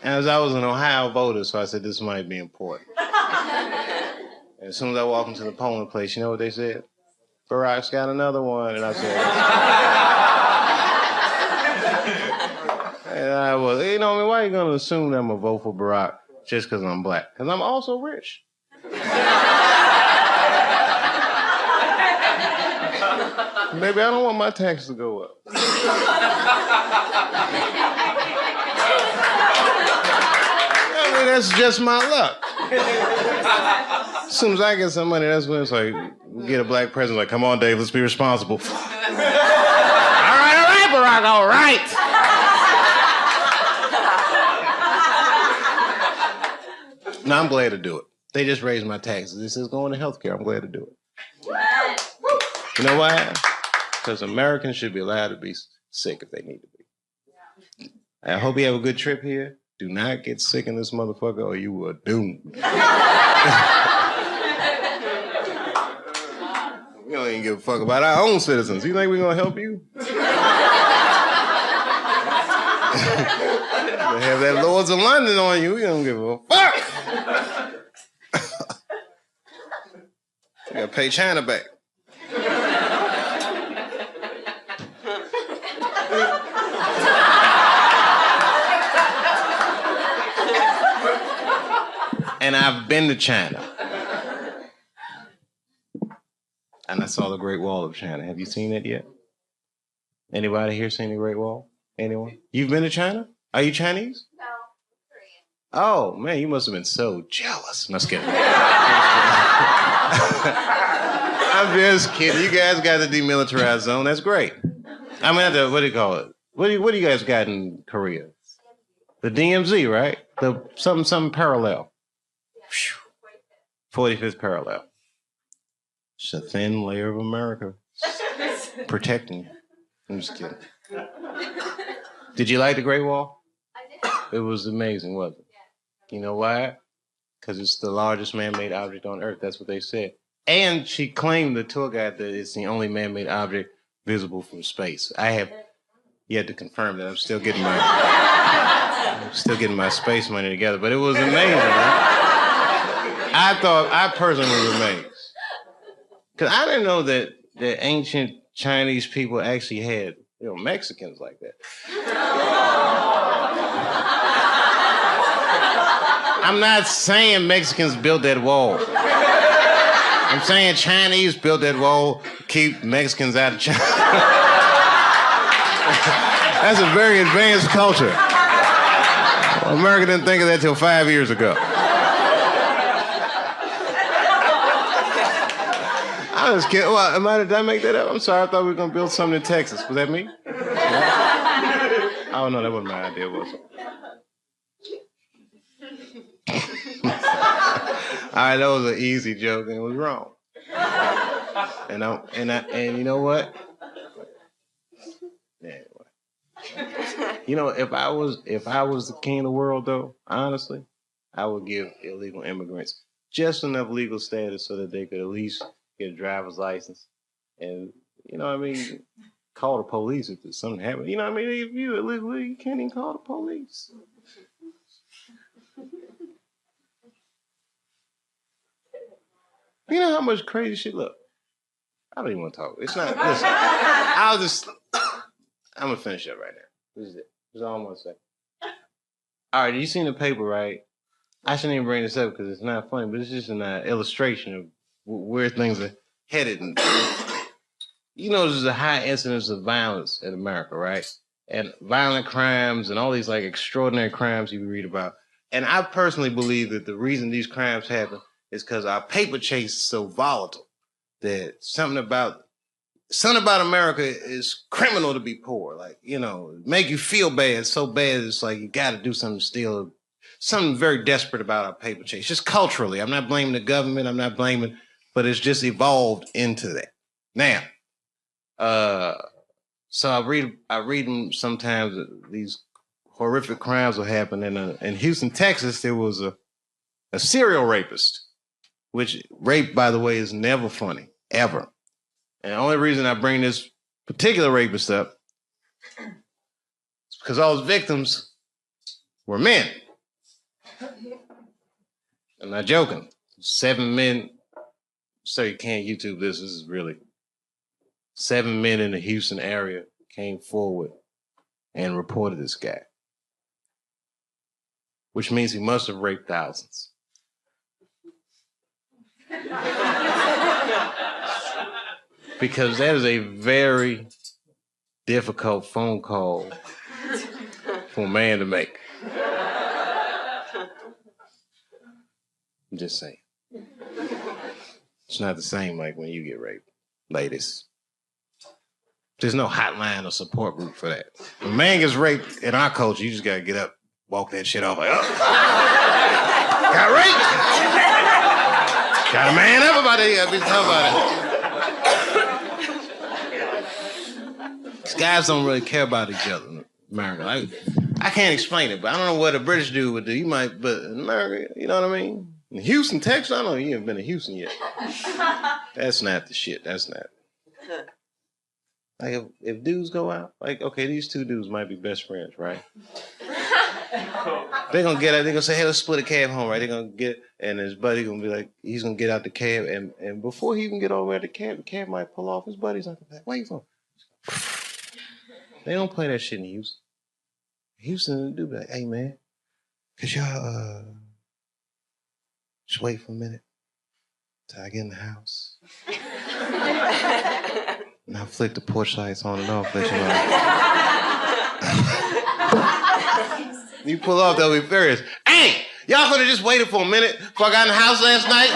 As I was an Ohio voter, so I said this might be important. And as soon as I walked into the polling place, you know what they said? Barack's got another one. And I said, and I was, you know, I mean, why are you going to assume that I'm going to vote for Barack just because I'm black? Because I'm also rich. Maybe I don't want my taxes to go up. I mean, that's just my luck. As soon as I get some money, that's when it's like, we get a black president, like, come on, Dave, let's be responsible. all right, Barack, all right. No, I'm glad to do it. They just raised my taxes. This is going to healthcare. I'm glad to do it. You know why? Because Americans should be allowed to be sick if they need to be. I hope you have a good trip here. Do not get sick in this motherfucker or you are doomed. We don't even give a fuck about our own citizens. You think we're going to help you? We have that Lords of London on you. We don't give a fuck. You got to pay China back. And I've been to China. And I saw the Great Wall of China. Have you seen it yet? Anybody here seen the Great Wall? Anyone? You've been to China? Are you Chinese? No, Korean. Oh, man, you must have been so jealous. No, just kidding. I'm just kidding. You guys got the demilitarized zone. That's great. I mean, what do you call it? What do you guys got in Korea? The DMZ, right? The something parallel. 45th parallel. It's a thin layer of America protecting you. I'm just kidding. Did you like the Great Wall? I did. It was amazing, wasn't it? Yeah. You know why? Because it's the largest man-made object on Earth. That's what they said. And she claimed, the tour guide, that it's the only man-made object visible from space. I have yet to confirm that. I'm still getting my space money together. But it was amazing, right? I personally was amazed. Because I didn't know that ancient Chinese people actually had, Mexicans like that. I'm not saying Mexicans built that wall. I'm saying Chinese built that wall to keep Mexicans out of China. That's a very advanced culture. America didn't think of that till 5 years ago. I was kidding. Well, did I make that up? I'm sorry. I thought we were going to build something in Texas. Was that me? I don't know. That wasn't my idea, was it? All right, that was an easy joke, and it was wrong. And you know what? Yeah. You know, if I was the king of the world, though, honestly, I would give illegal immigrants just enough legal status so that they could at least get a driver's license, and you know what I mean, call the police if there's something happening. You know what I mean? If you illegally, you can't even call the police. You know how much crazy shit? Look, I don't even want to talk. It's not. Listen, I'm gonna finish up right now. This is it. This is all I'm gonna say. All right, you seen the paper, right? I shouldn't even bring this up because it's not funny, but it's just an illustration of where things are headed. And you know, there's a high incidence of violence in America, right? And violent crimes and all these like extraordinary crimes you read about. And I personally believe that the reason these crimes happen is because our paper chase is so volatile that something about America is criminal to be poor. Like, you know, make you feel bad, so bad it's like you got to do something to steal. Something very desperate about our paper chase, just culturally. I'm not blaming the government. I'm not blaming, but it's just evolved into that. Now, so I read them sometimes. These horrific crimes will happen in Houston, Texas. There was a serial rapist, which rape, by the way, is never funny ever. And the only reason I bring this particular rapist up is because all his victims were men. I'm not joking. 7 men. So you can't YouTube this. This is really 7 men in the Houston area came forward and reported this guy, which means he must have raped thousands. Because that is a very difficult phone call for a man to make. I'm just saying. It's not the same like when you get raped, ladies. There's no hotline or support group for that. When a man gets raped in our culture, you just gotta get up, walk that shit off like, oh. Got raped. Got a man up about it. You gotta be talking about it. These guys don't really care about each other in America. I can't explain it, but I don't know what a British dude would do. You might, but in America, you know what I mean? In Houston, Texas, I know you haven't been to Houston yet. That's not the shit. That's not. Like, if dudes go out, like, okay, these two dudes might be best friends, right? They're gonna get out, they're gonna say, hey, let's split a cab home, right? They're gonna get, and his buddy gonna be like, he's gonna get out the cab, and before he even get over at the cab might pull off. His buddy's like, where you from? They don't play that shit in Houston. Houston, do be like, hey, man, could y'all, just wait for a minute till I get in the house. And I'll flick the porch lights on and off, let you know. You pull off, they'll be furious. Hey, y'all could have just waited for a minute before I got in the house last night.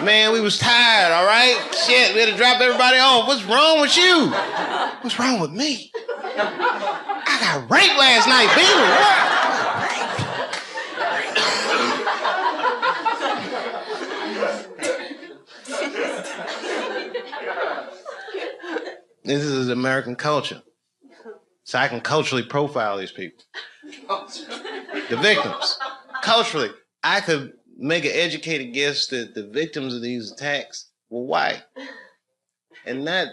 Man, we was tired, all right? Shit, we had to drop everybody off. What's wrong with you? What's wrong with me? I got raped last night, baby. What? This is American culture. So I can culturally profile these people. The victims. Culturally, I could make an educated guess that the victims of these attacks were white. And not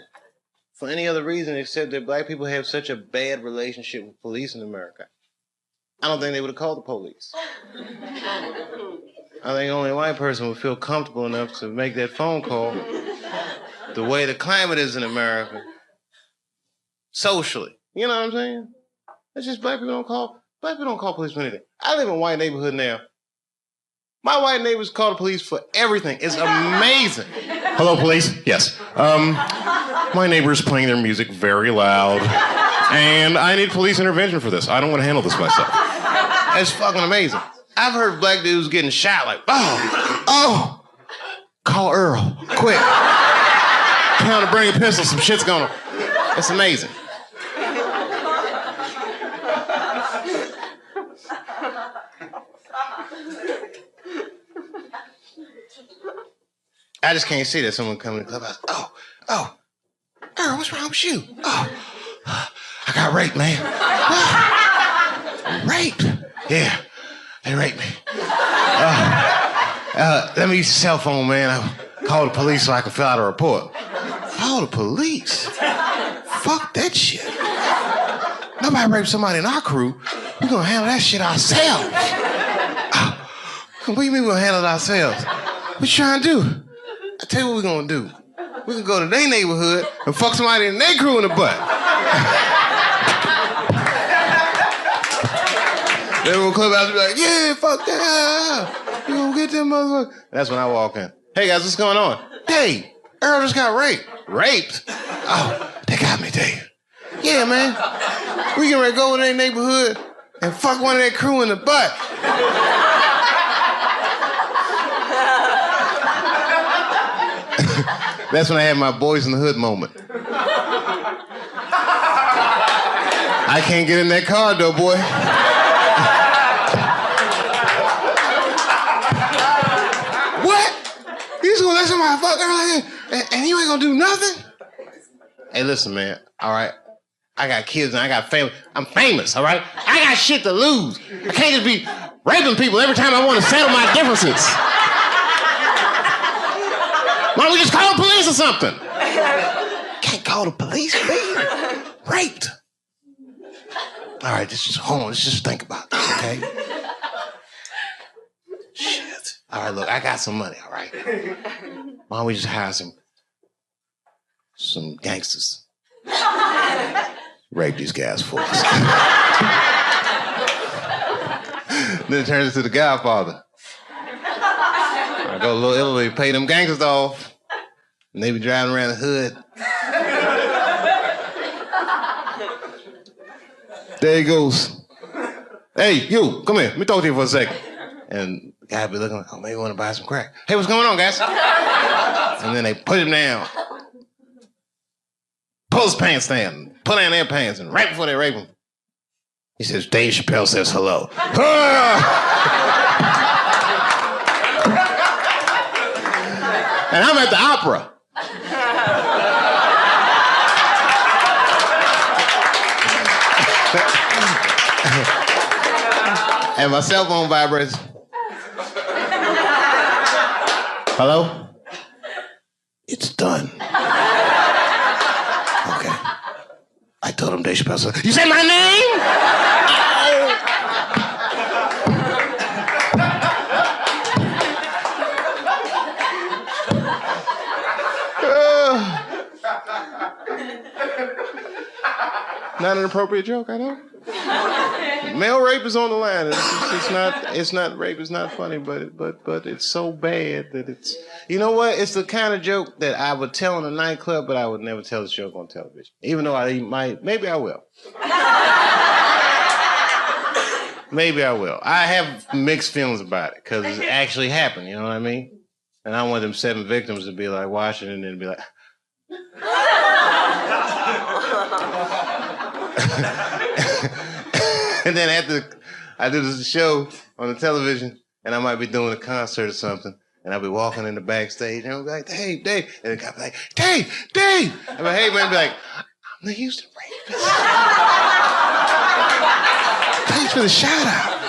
for any other reason except that black people have such a bad relationship with police in America. I don't think they would have called the police. I think only a white person would feel comfortable enough to make that phone call. The way the climate is in America. Socially. You know what I'm saying? It's just black people don't call police for anything. I live in a white neighborhood now. My white neighbors call the police for everything. It's amazing. Hello, police? Yes. My neighbor's playing their music very loud, and I need police intervention for this. I don't want to handle this myself. It's fucking amazing. I've heard black dudes getting shot like, oh, call Earl, quick. Trying to bring a pistol, some shit's going on. It's amazing. I just can't see that someone coming to the clubhouse. Oh, Earl, what's wrong with you? Oh, I got raped, man. Raped? Yeah, they raped me. Let me use the cell phone, man. I called the police so I can fill out a report. Call the police? Fuck that shit. Nobody raped somebody in our crew. We're gonna handle that shit ourselves. What do you mean we're gonna handle it ourselves? What you trying to do? I tell you what we're gonna do. We can go to their neighborhood and fuck somebody in their crew in the butt. Then we'll club out and be like, yeah, fuck that. You gonna get them motherfuckers. That's when I walk in. Hey guys, what's going on? Dave, Earl just got raped. Raped? Oh, they got me, Dave. Yeah, man. We can ready to go to their neighborhood and fuck one of their crew in the butt. That's when I had my boys in the hood moment. I can't get in that car though, boy. What? You just gonna let somebody fuck her and you ain't gonna do nothing? Hey, listen, man, all right? I got kids and I got family. I'm famous, all right? I got shit to lose. I can't just be raping people every time I want to settle my differences. Why don't we just call the police or something? Can't call the police, man. Raped. All right, hold on. Let's just think about this, okay? Shit. All right, look, I got some money, all right? Why don't we just hire some gangsters? Rape these guys for us. Then it turns into The Godfather. I go to Little Italy, pay them gangsters off, and they be driving around the hood. There he goes. Hey, you, come here. Let me talk to you for a second. And the guy be looking like, oh, maybe you want to buy some crack. Hey, what's going on, guys? And then they put him down. Pull his pants down. Pull down their pants. And right before they rape him, he says, Dave Chappelle says hello. And I'm at the opera. And my cell phone vibrates. Hello? It's done. Okay. I told him Dave Chappelle said, you said my name? Not an appropriate joke, I know. Male rape is on the line. It's not rape. It's not funny, but it's so bad that it's. You know what? It's the kind of joke that I would tell in a nightclub, but I would never tell this joke on television. Even though I might, maybe I will. Maybe I will. I have mixed feelings about it because it actually happened. You know what I mean? And I want them 7 victims to be like watching it and be like. And then after I do this show on the television, and I might be doing a concert or something, and I'll be walking in the backstage, and I'll be like, hey, Dave. And the guy be like, Dave. I'm like, hey, man, be like, I'm the Houston rapist. Thanks for the shout out.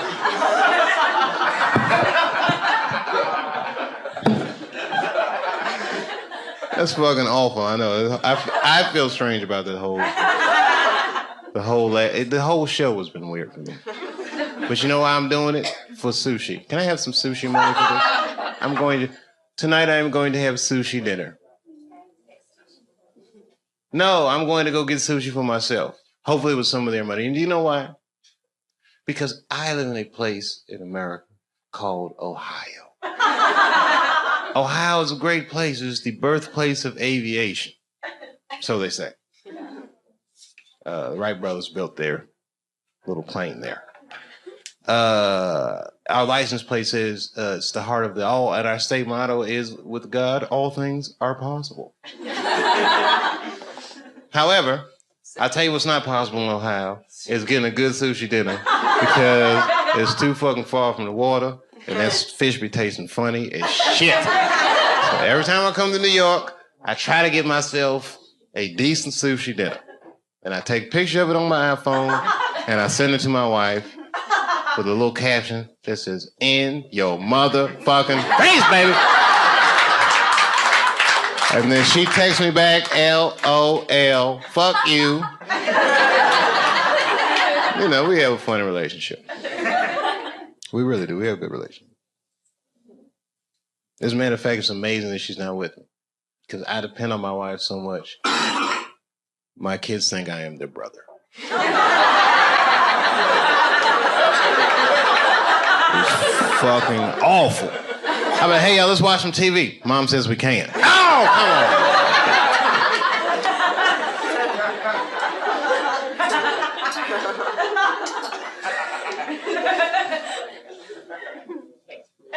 That's fucking awful, I know. I feel strange about that whole... The whole show has been weird for me. But you know why I'm doing it? For sushi. Can I have some sushi money for this? Tonight I am going to have sushi dinner. No, I'm going to go get sushi for myself. Hopefully with some of their money. And do you know why? Because I live in a place in America called Ohio. Ohio is a great place. It's the birthplace of aviation. So they say. The Wright brothers built their little plane there. Our license plate says it's the heart of the all, and our state motto is, with God, all things are possible. However, I'll tell you what's not possible in Ohio is getting a good sushi dinner because it's too fucking far from the water, and that fish be tasting funny as shit. So every time I come to New York, I try to get myself a decent sushi dinner. And I take a picture of it on my iPhone, and I send it to my wife with a little caption that says, "In your motherfucking face, baby." And then she texts me back, LOL, fuck you. You know, we have a funny relationship. We really do. We have a good relationship. As a matter of fact, it's amazing that she's not with me. Because I depend on my wife so much. My kids think I am their brother. It's fucking awful. I'm like, hey, y'all, let's watch some TV. Mom says we can't. Oh, come on.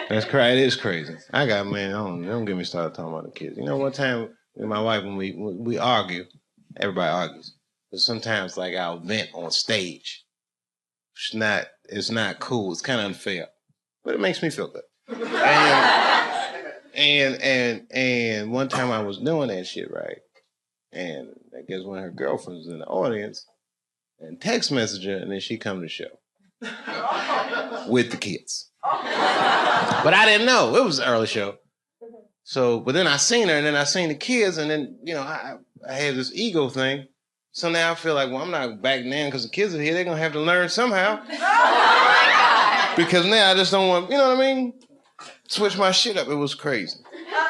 That's crazy. It is crazy. I got, man, don't get me started talking about the kids. You know, one time with my wife, when we argue, everybody argues. But sometimes, like, I'll vent on stage. It's not cool. It's kind of unfair. But it makes me feel good. And one time I was doing that shit, right? And I guess one of her girlfriends was in the audience and text messaged her, and then she come to the show with the kids. But I didn't know. It was an early show. So, but then I seen her, and then I seen the kids, and then, you know, I had this ego thing. So now I feel like, well, I'm not backing down because the kids are here. They're going to have to learn somehow. Because now I just don't want, you know what I mean? Switch my shit up. It was crazy.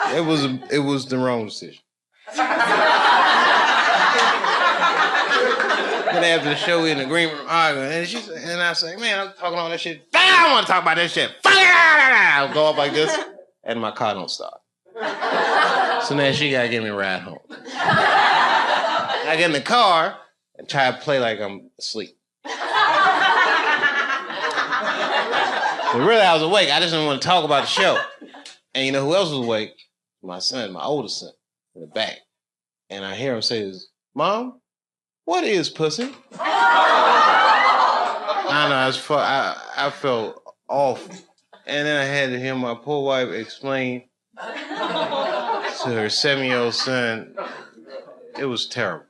It was the wrong decision. Then after the show, we in the green room arguing, and I say, man, I'm talking all that shit. I don't want to talk about this shit. I'll go up like this, and my car don't start. So now she got to give me a ride home. I get in the car and try to play like I'm asleep. But really, I was awake. I just didn't want to talk about the show. And you know who else was awake? My son, my oldest son, in the back. And I hear him say this, Mom, what is pussy? I know, I felt awful. And then I had to hear my poor wife explain to her 7-year-old son. It was terrible.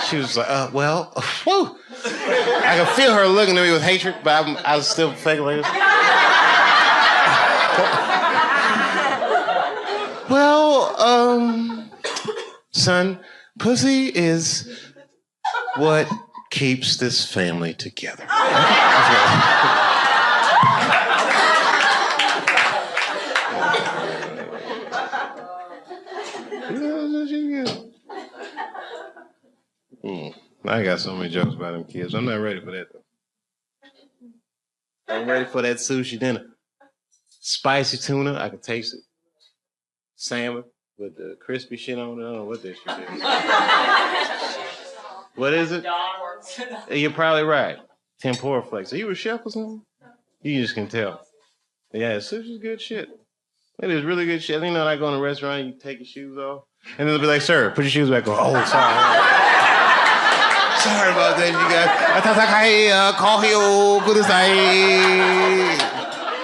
She was like, well, whew. I could feel her looking at me with hatred, but I was still faking like this. Well, son, pussy is what keeps this family together. I got so many jokes about them kids. I'm not ready for that, though. I'm ready for that sushi dinner. Spicy tuna, I can taste it. Salmon with the crispy shit on it. I don't know what that shit is. What is it? You're probably right. Tempura flakes. Are you a chef or something? You just can tell. Yeah, sushi's good shit. It is really good shit. You know, like go in a restaurant, you take your shoes off, and then they'll be like, sir, put your shoes back on. Oh, sorry. Sorry about that, you guys.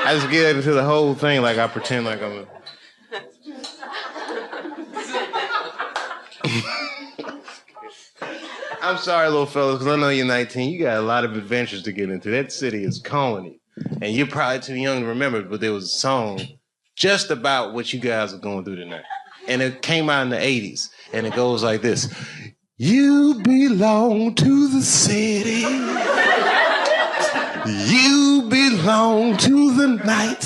I just get into the whole thing like I pretend like I'm I'm sorry, little fellas, because I know you're 19. You got a lot of adventures to get into. That city is calling you. And you're probably too young to remember, but there was a song just about what you guys are going through tonight. And it came out in the 80s. And it goes like this. You belong to the city. You belong to the night.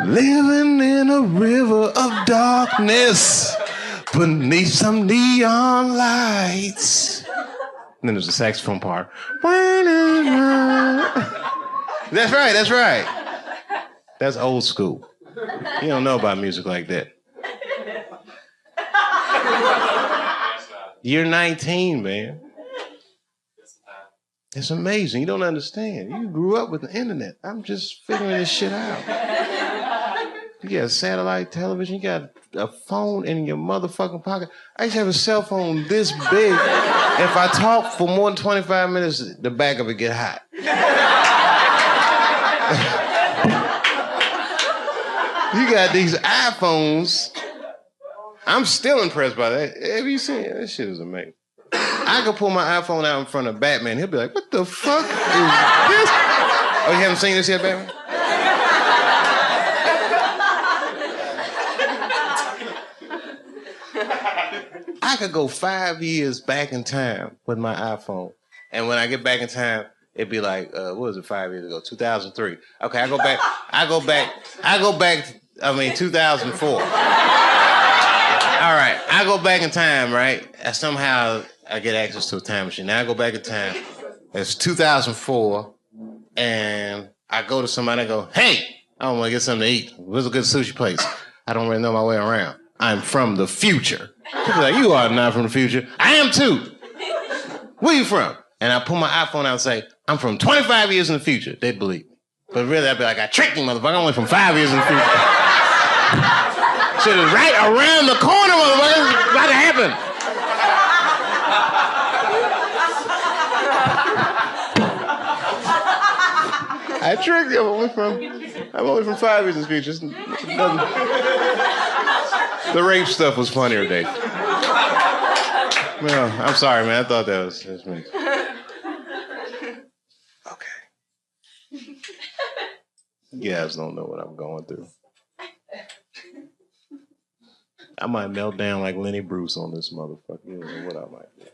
Living in a river of darkness beneath some neon lights. And then there's a saxophone part. That's right, that's right. That's old school. You don't know about music like that. You're 19, man. It's amazing. You don't understand. You grew up with the internet. I'm just figuring this shit out. You got satellite television. You got a phone in your motherfucking pocket. I used to have a cell phone this big. If I talk for more than 25 minutes, the back of it get hot. You got these iPhones. I'm still impressed by that. Have you seen it? That shit is amazing. I could pull my iPhone out in front of Batman. He'll be like, what the fuck is this? Oh, you haven't seen this yet, Batman? I could go 5 years back in time with my iPhone. And when I get back in time, it'd be like, what was it, 5 years ago? 2003. Okay, I go back, 2004. All right, I go back in time, right? Somehow I get access to a time machine. Now I go back in time. It's 2004, and I go to somebody and go, hey, I want to get something to eat. Where's a good sushi place? I don't really know my way around. I'm from the future. People are like, you are not from the future. I am too. Where you from? And I pull my iPhone out and say, I'm from 25 years in the future. They'd believe me. But really, I'd be like, I tricked you, motherfucker. I'm only from 5 years in the future. Shit is right around the corner, motherfucker. It's about to happen. I tricked you. I'm only from 5 years in the future. The rape stuff was funnier, Dave. Well, I'm sorry, man. I thought that was me. Okay. You guys don't know what I'm going through. I might melt down like Lenny Bruce on this motherfucker. You don't know what I might do.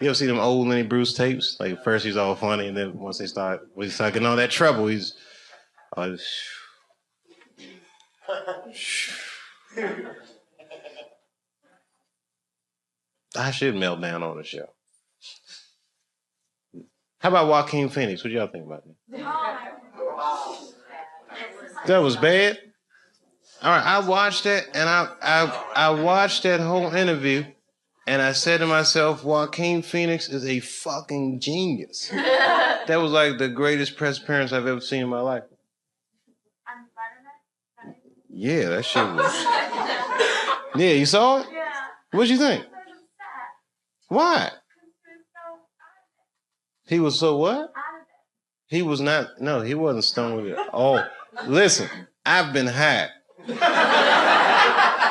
You ever see them old Lenny Bruce tapes? Like, first he's all funny, and then once when he start getting all that trouble, he's... I should melt down on the show. How about Joaquin Phoenix? What y'all think about that? That was bad? All right, I watched it, and I watched that whole interview, and I said to myself, Joaquin Phoenix is a fucking genius. That was like the greatest press appearance I've ever seen in my life. Yeah, that shit was... Yeah, you saw it? Yeah. What'd you think? Why? He was so what? He was not... No, he wasn't stoned with it. Oh, listen, I've been high.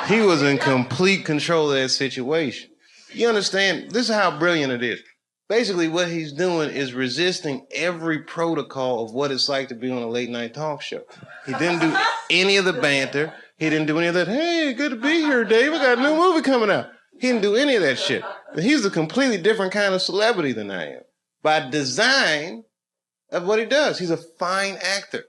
He was in complete control of that situation. You understand? This is how brilliant it is. Basically, what he's doing is resisting every protocol of what it's like to be on a late night talk show. He didn't do any of the banter. He didn't do any of that, hey, good to be here, Dave. I got a new movie coming out. He didn't do any of that shit. He's a completely different kind of celebrity than I am. By design of what he does. He's a fine actor.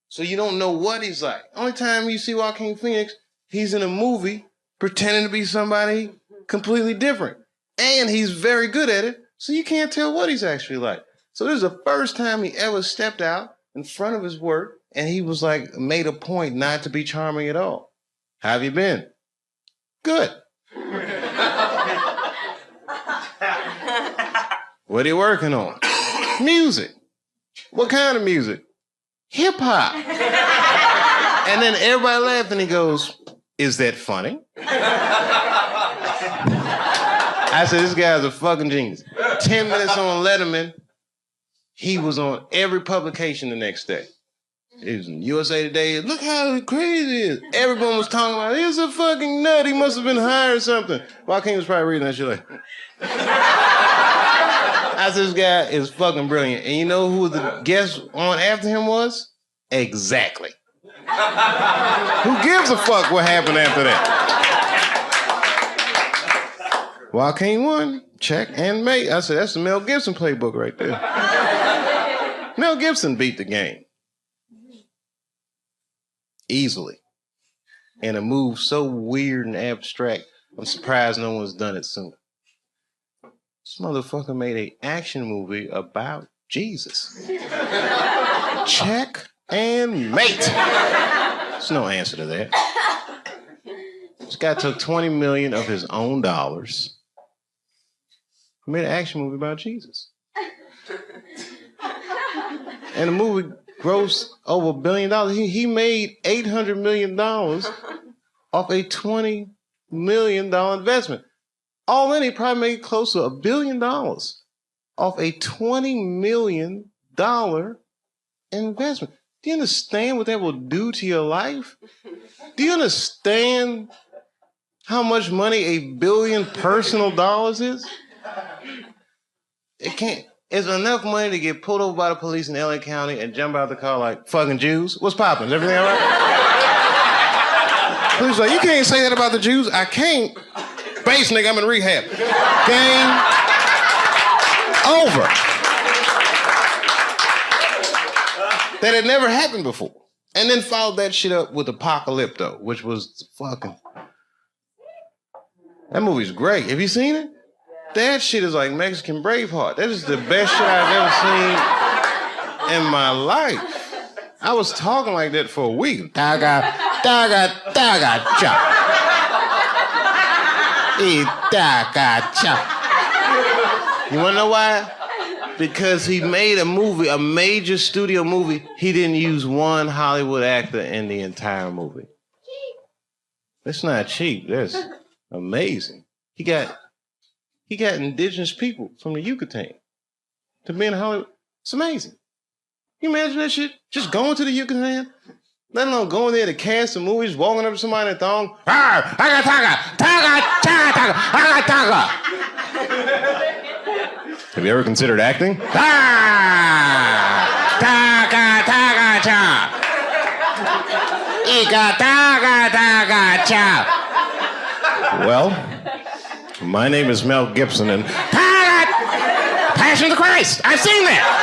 So you don't know what he's like. Only time you see Joaquin Phoenix, he's in a movie pretending to be somebody completely different. And he's very good at it, so you can't tell what he's actually like. So this is the first time he ever stepped out in front of his work, and he was like, made a point not to be charming at all. How have you been? Good. What are you working on? Music. What kind of music? Hip hop. And then everybody laughed and he goes, is that funny? I said, this guy's a fucking genius. 10 minutes on Letterman, he was on every publication the next day. It was in USA Today. Look how crazy it is. Everyone was talking about, he's a fucking nut. He must have been high or something. Joaquin was probably reading that shit like... I said, this guy is fucking brilliant. And you know who the guest on after him was? Exactly. Who gives a fuck what happened after that? Joaquin won. Check and mate. I said, that's the Mel Gibson playbook right there. Mel Gibson beat the game. Easily. And a move so weird and abstract, I'm surprised no one's done it sooner. This motherfucker made an action movie about Jesus. Check and mate. There's no answer to that. This guy took 20 million of his own dollars, made an action movie about Jesus. And the movie grossed over $1 billion. He made $800 million off a $20 million investment. All in, he probably made close to $1 billion off a $20 million investment. Do you understand what that will do to your life? Do you understand how much money $1 billion personal dollars is? It can't. It's enough money to get pulled over by the police in LA County and jump out of the car like, fucking Jews? What's poppin'? Is everything all right? Police like, you can't say that about the Jews. I can't. Base nigga, I'm in rehab. Game over. That had never happened before. And then followed that shit up with Apocalypto, which was fucking... That movie's great. Have you seen it? That shit is like Mexican Braveheart. That is the best shit I've ever seen in my life. I was talking like that for a week. Taga, taga, taga, cha. Taga, cha. You wanna know why? Because he made a movie, a major studio movie. He didn't use one Hollywood actor in the entire movie. That's not cheap. That's amazing. He got indigenous people from the Yucatan to be in Hollywood. It's amazing. Can you imagine that shit? Just going to the Yucatan? Let alone going there to cast some movies, walking up to somebody in a thong. I got taga, taga, taga, taga, I got taga. Have you ever considered acting? Taga, taga, cha. Ika, taga, taga, cha. Well, my name is Mel Gibson, and Passion of the Christ. I've seen that.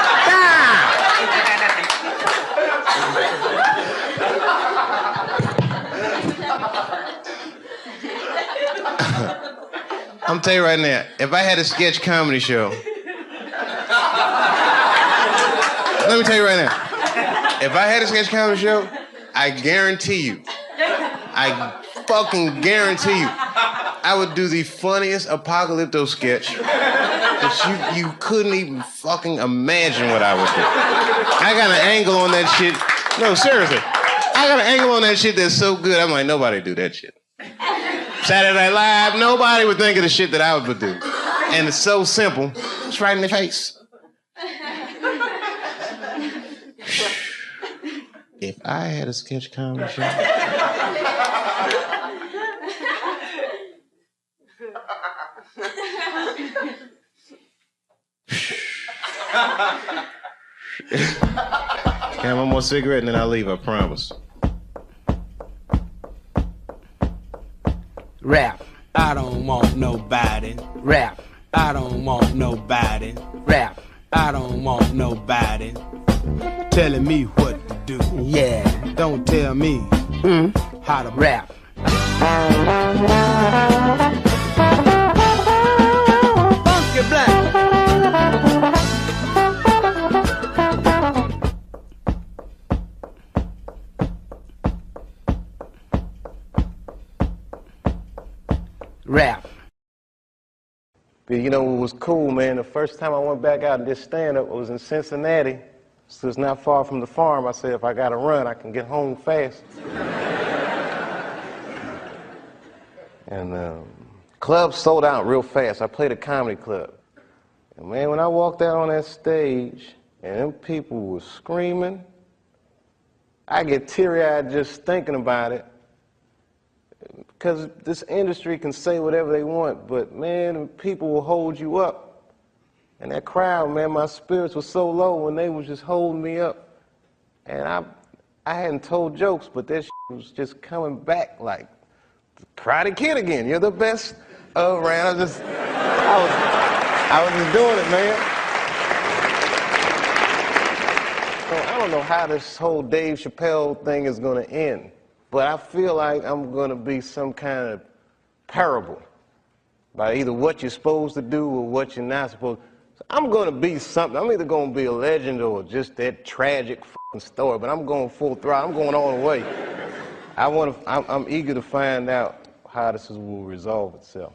I'm telling you right now, if I had a sketch comedy show, let me tell you right now, if I had a sketch comedy show, I guarantee you, I fucking guarantee you, I would do the funniest Apocalypto sketch that you couldn't even fucking imagine what I would do. I got an angle on that shit. No, seriously. I got an angle on that shit that's so good, I'm like, nobody do that shit. Saturday Night Live, nobody would think of the shit that I would do. And it's so simple. It's right in their face. If I had a sketch comedy show... Have one more cigarette and then I'll leave, I promise. Rap, I don't want nobody. Rap, I don't want nobody. Rap, I don't want nobody telling me what to do. Yeah, don't tell me how to rap. Funky Black. Rap. But you know what was cool, man? The first time I went back out and did stand-up was in Cincinnati. So it's not far from the farm. I said, if I gotta run, I can get home fast. And clubs sold out real fast. I played a comedy club. And man, when I walked out on that stage and them people were screaming, I get teary-eyed just thinking about it. Because this industry can say whatever they want, but man, people will hold you up. And that crowd, man, my spirits were so low when they was just holding me up. And I hadn't told jokes, but that shit was just coming back like the Karate Kid again. You're the best around. I was just doing it, man. So I don't know how this whole Dave Chappelle thing is gonna end. But I feel like I'm going to be some kind of parable by either what you're supposed to do or what you're not supposed to. So I'm going to be something. I'm either going to be a legend or just that tragic fucking story, but I'm going full throttle. I'm going all the way. I'm eager to find out how this will resolve itself.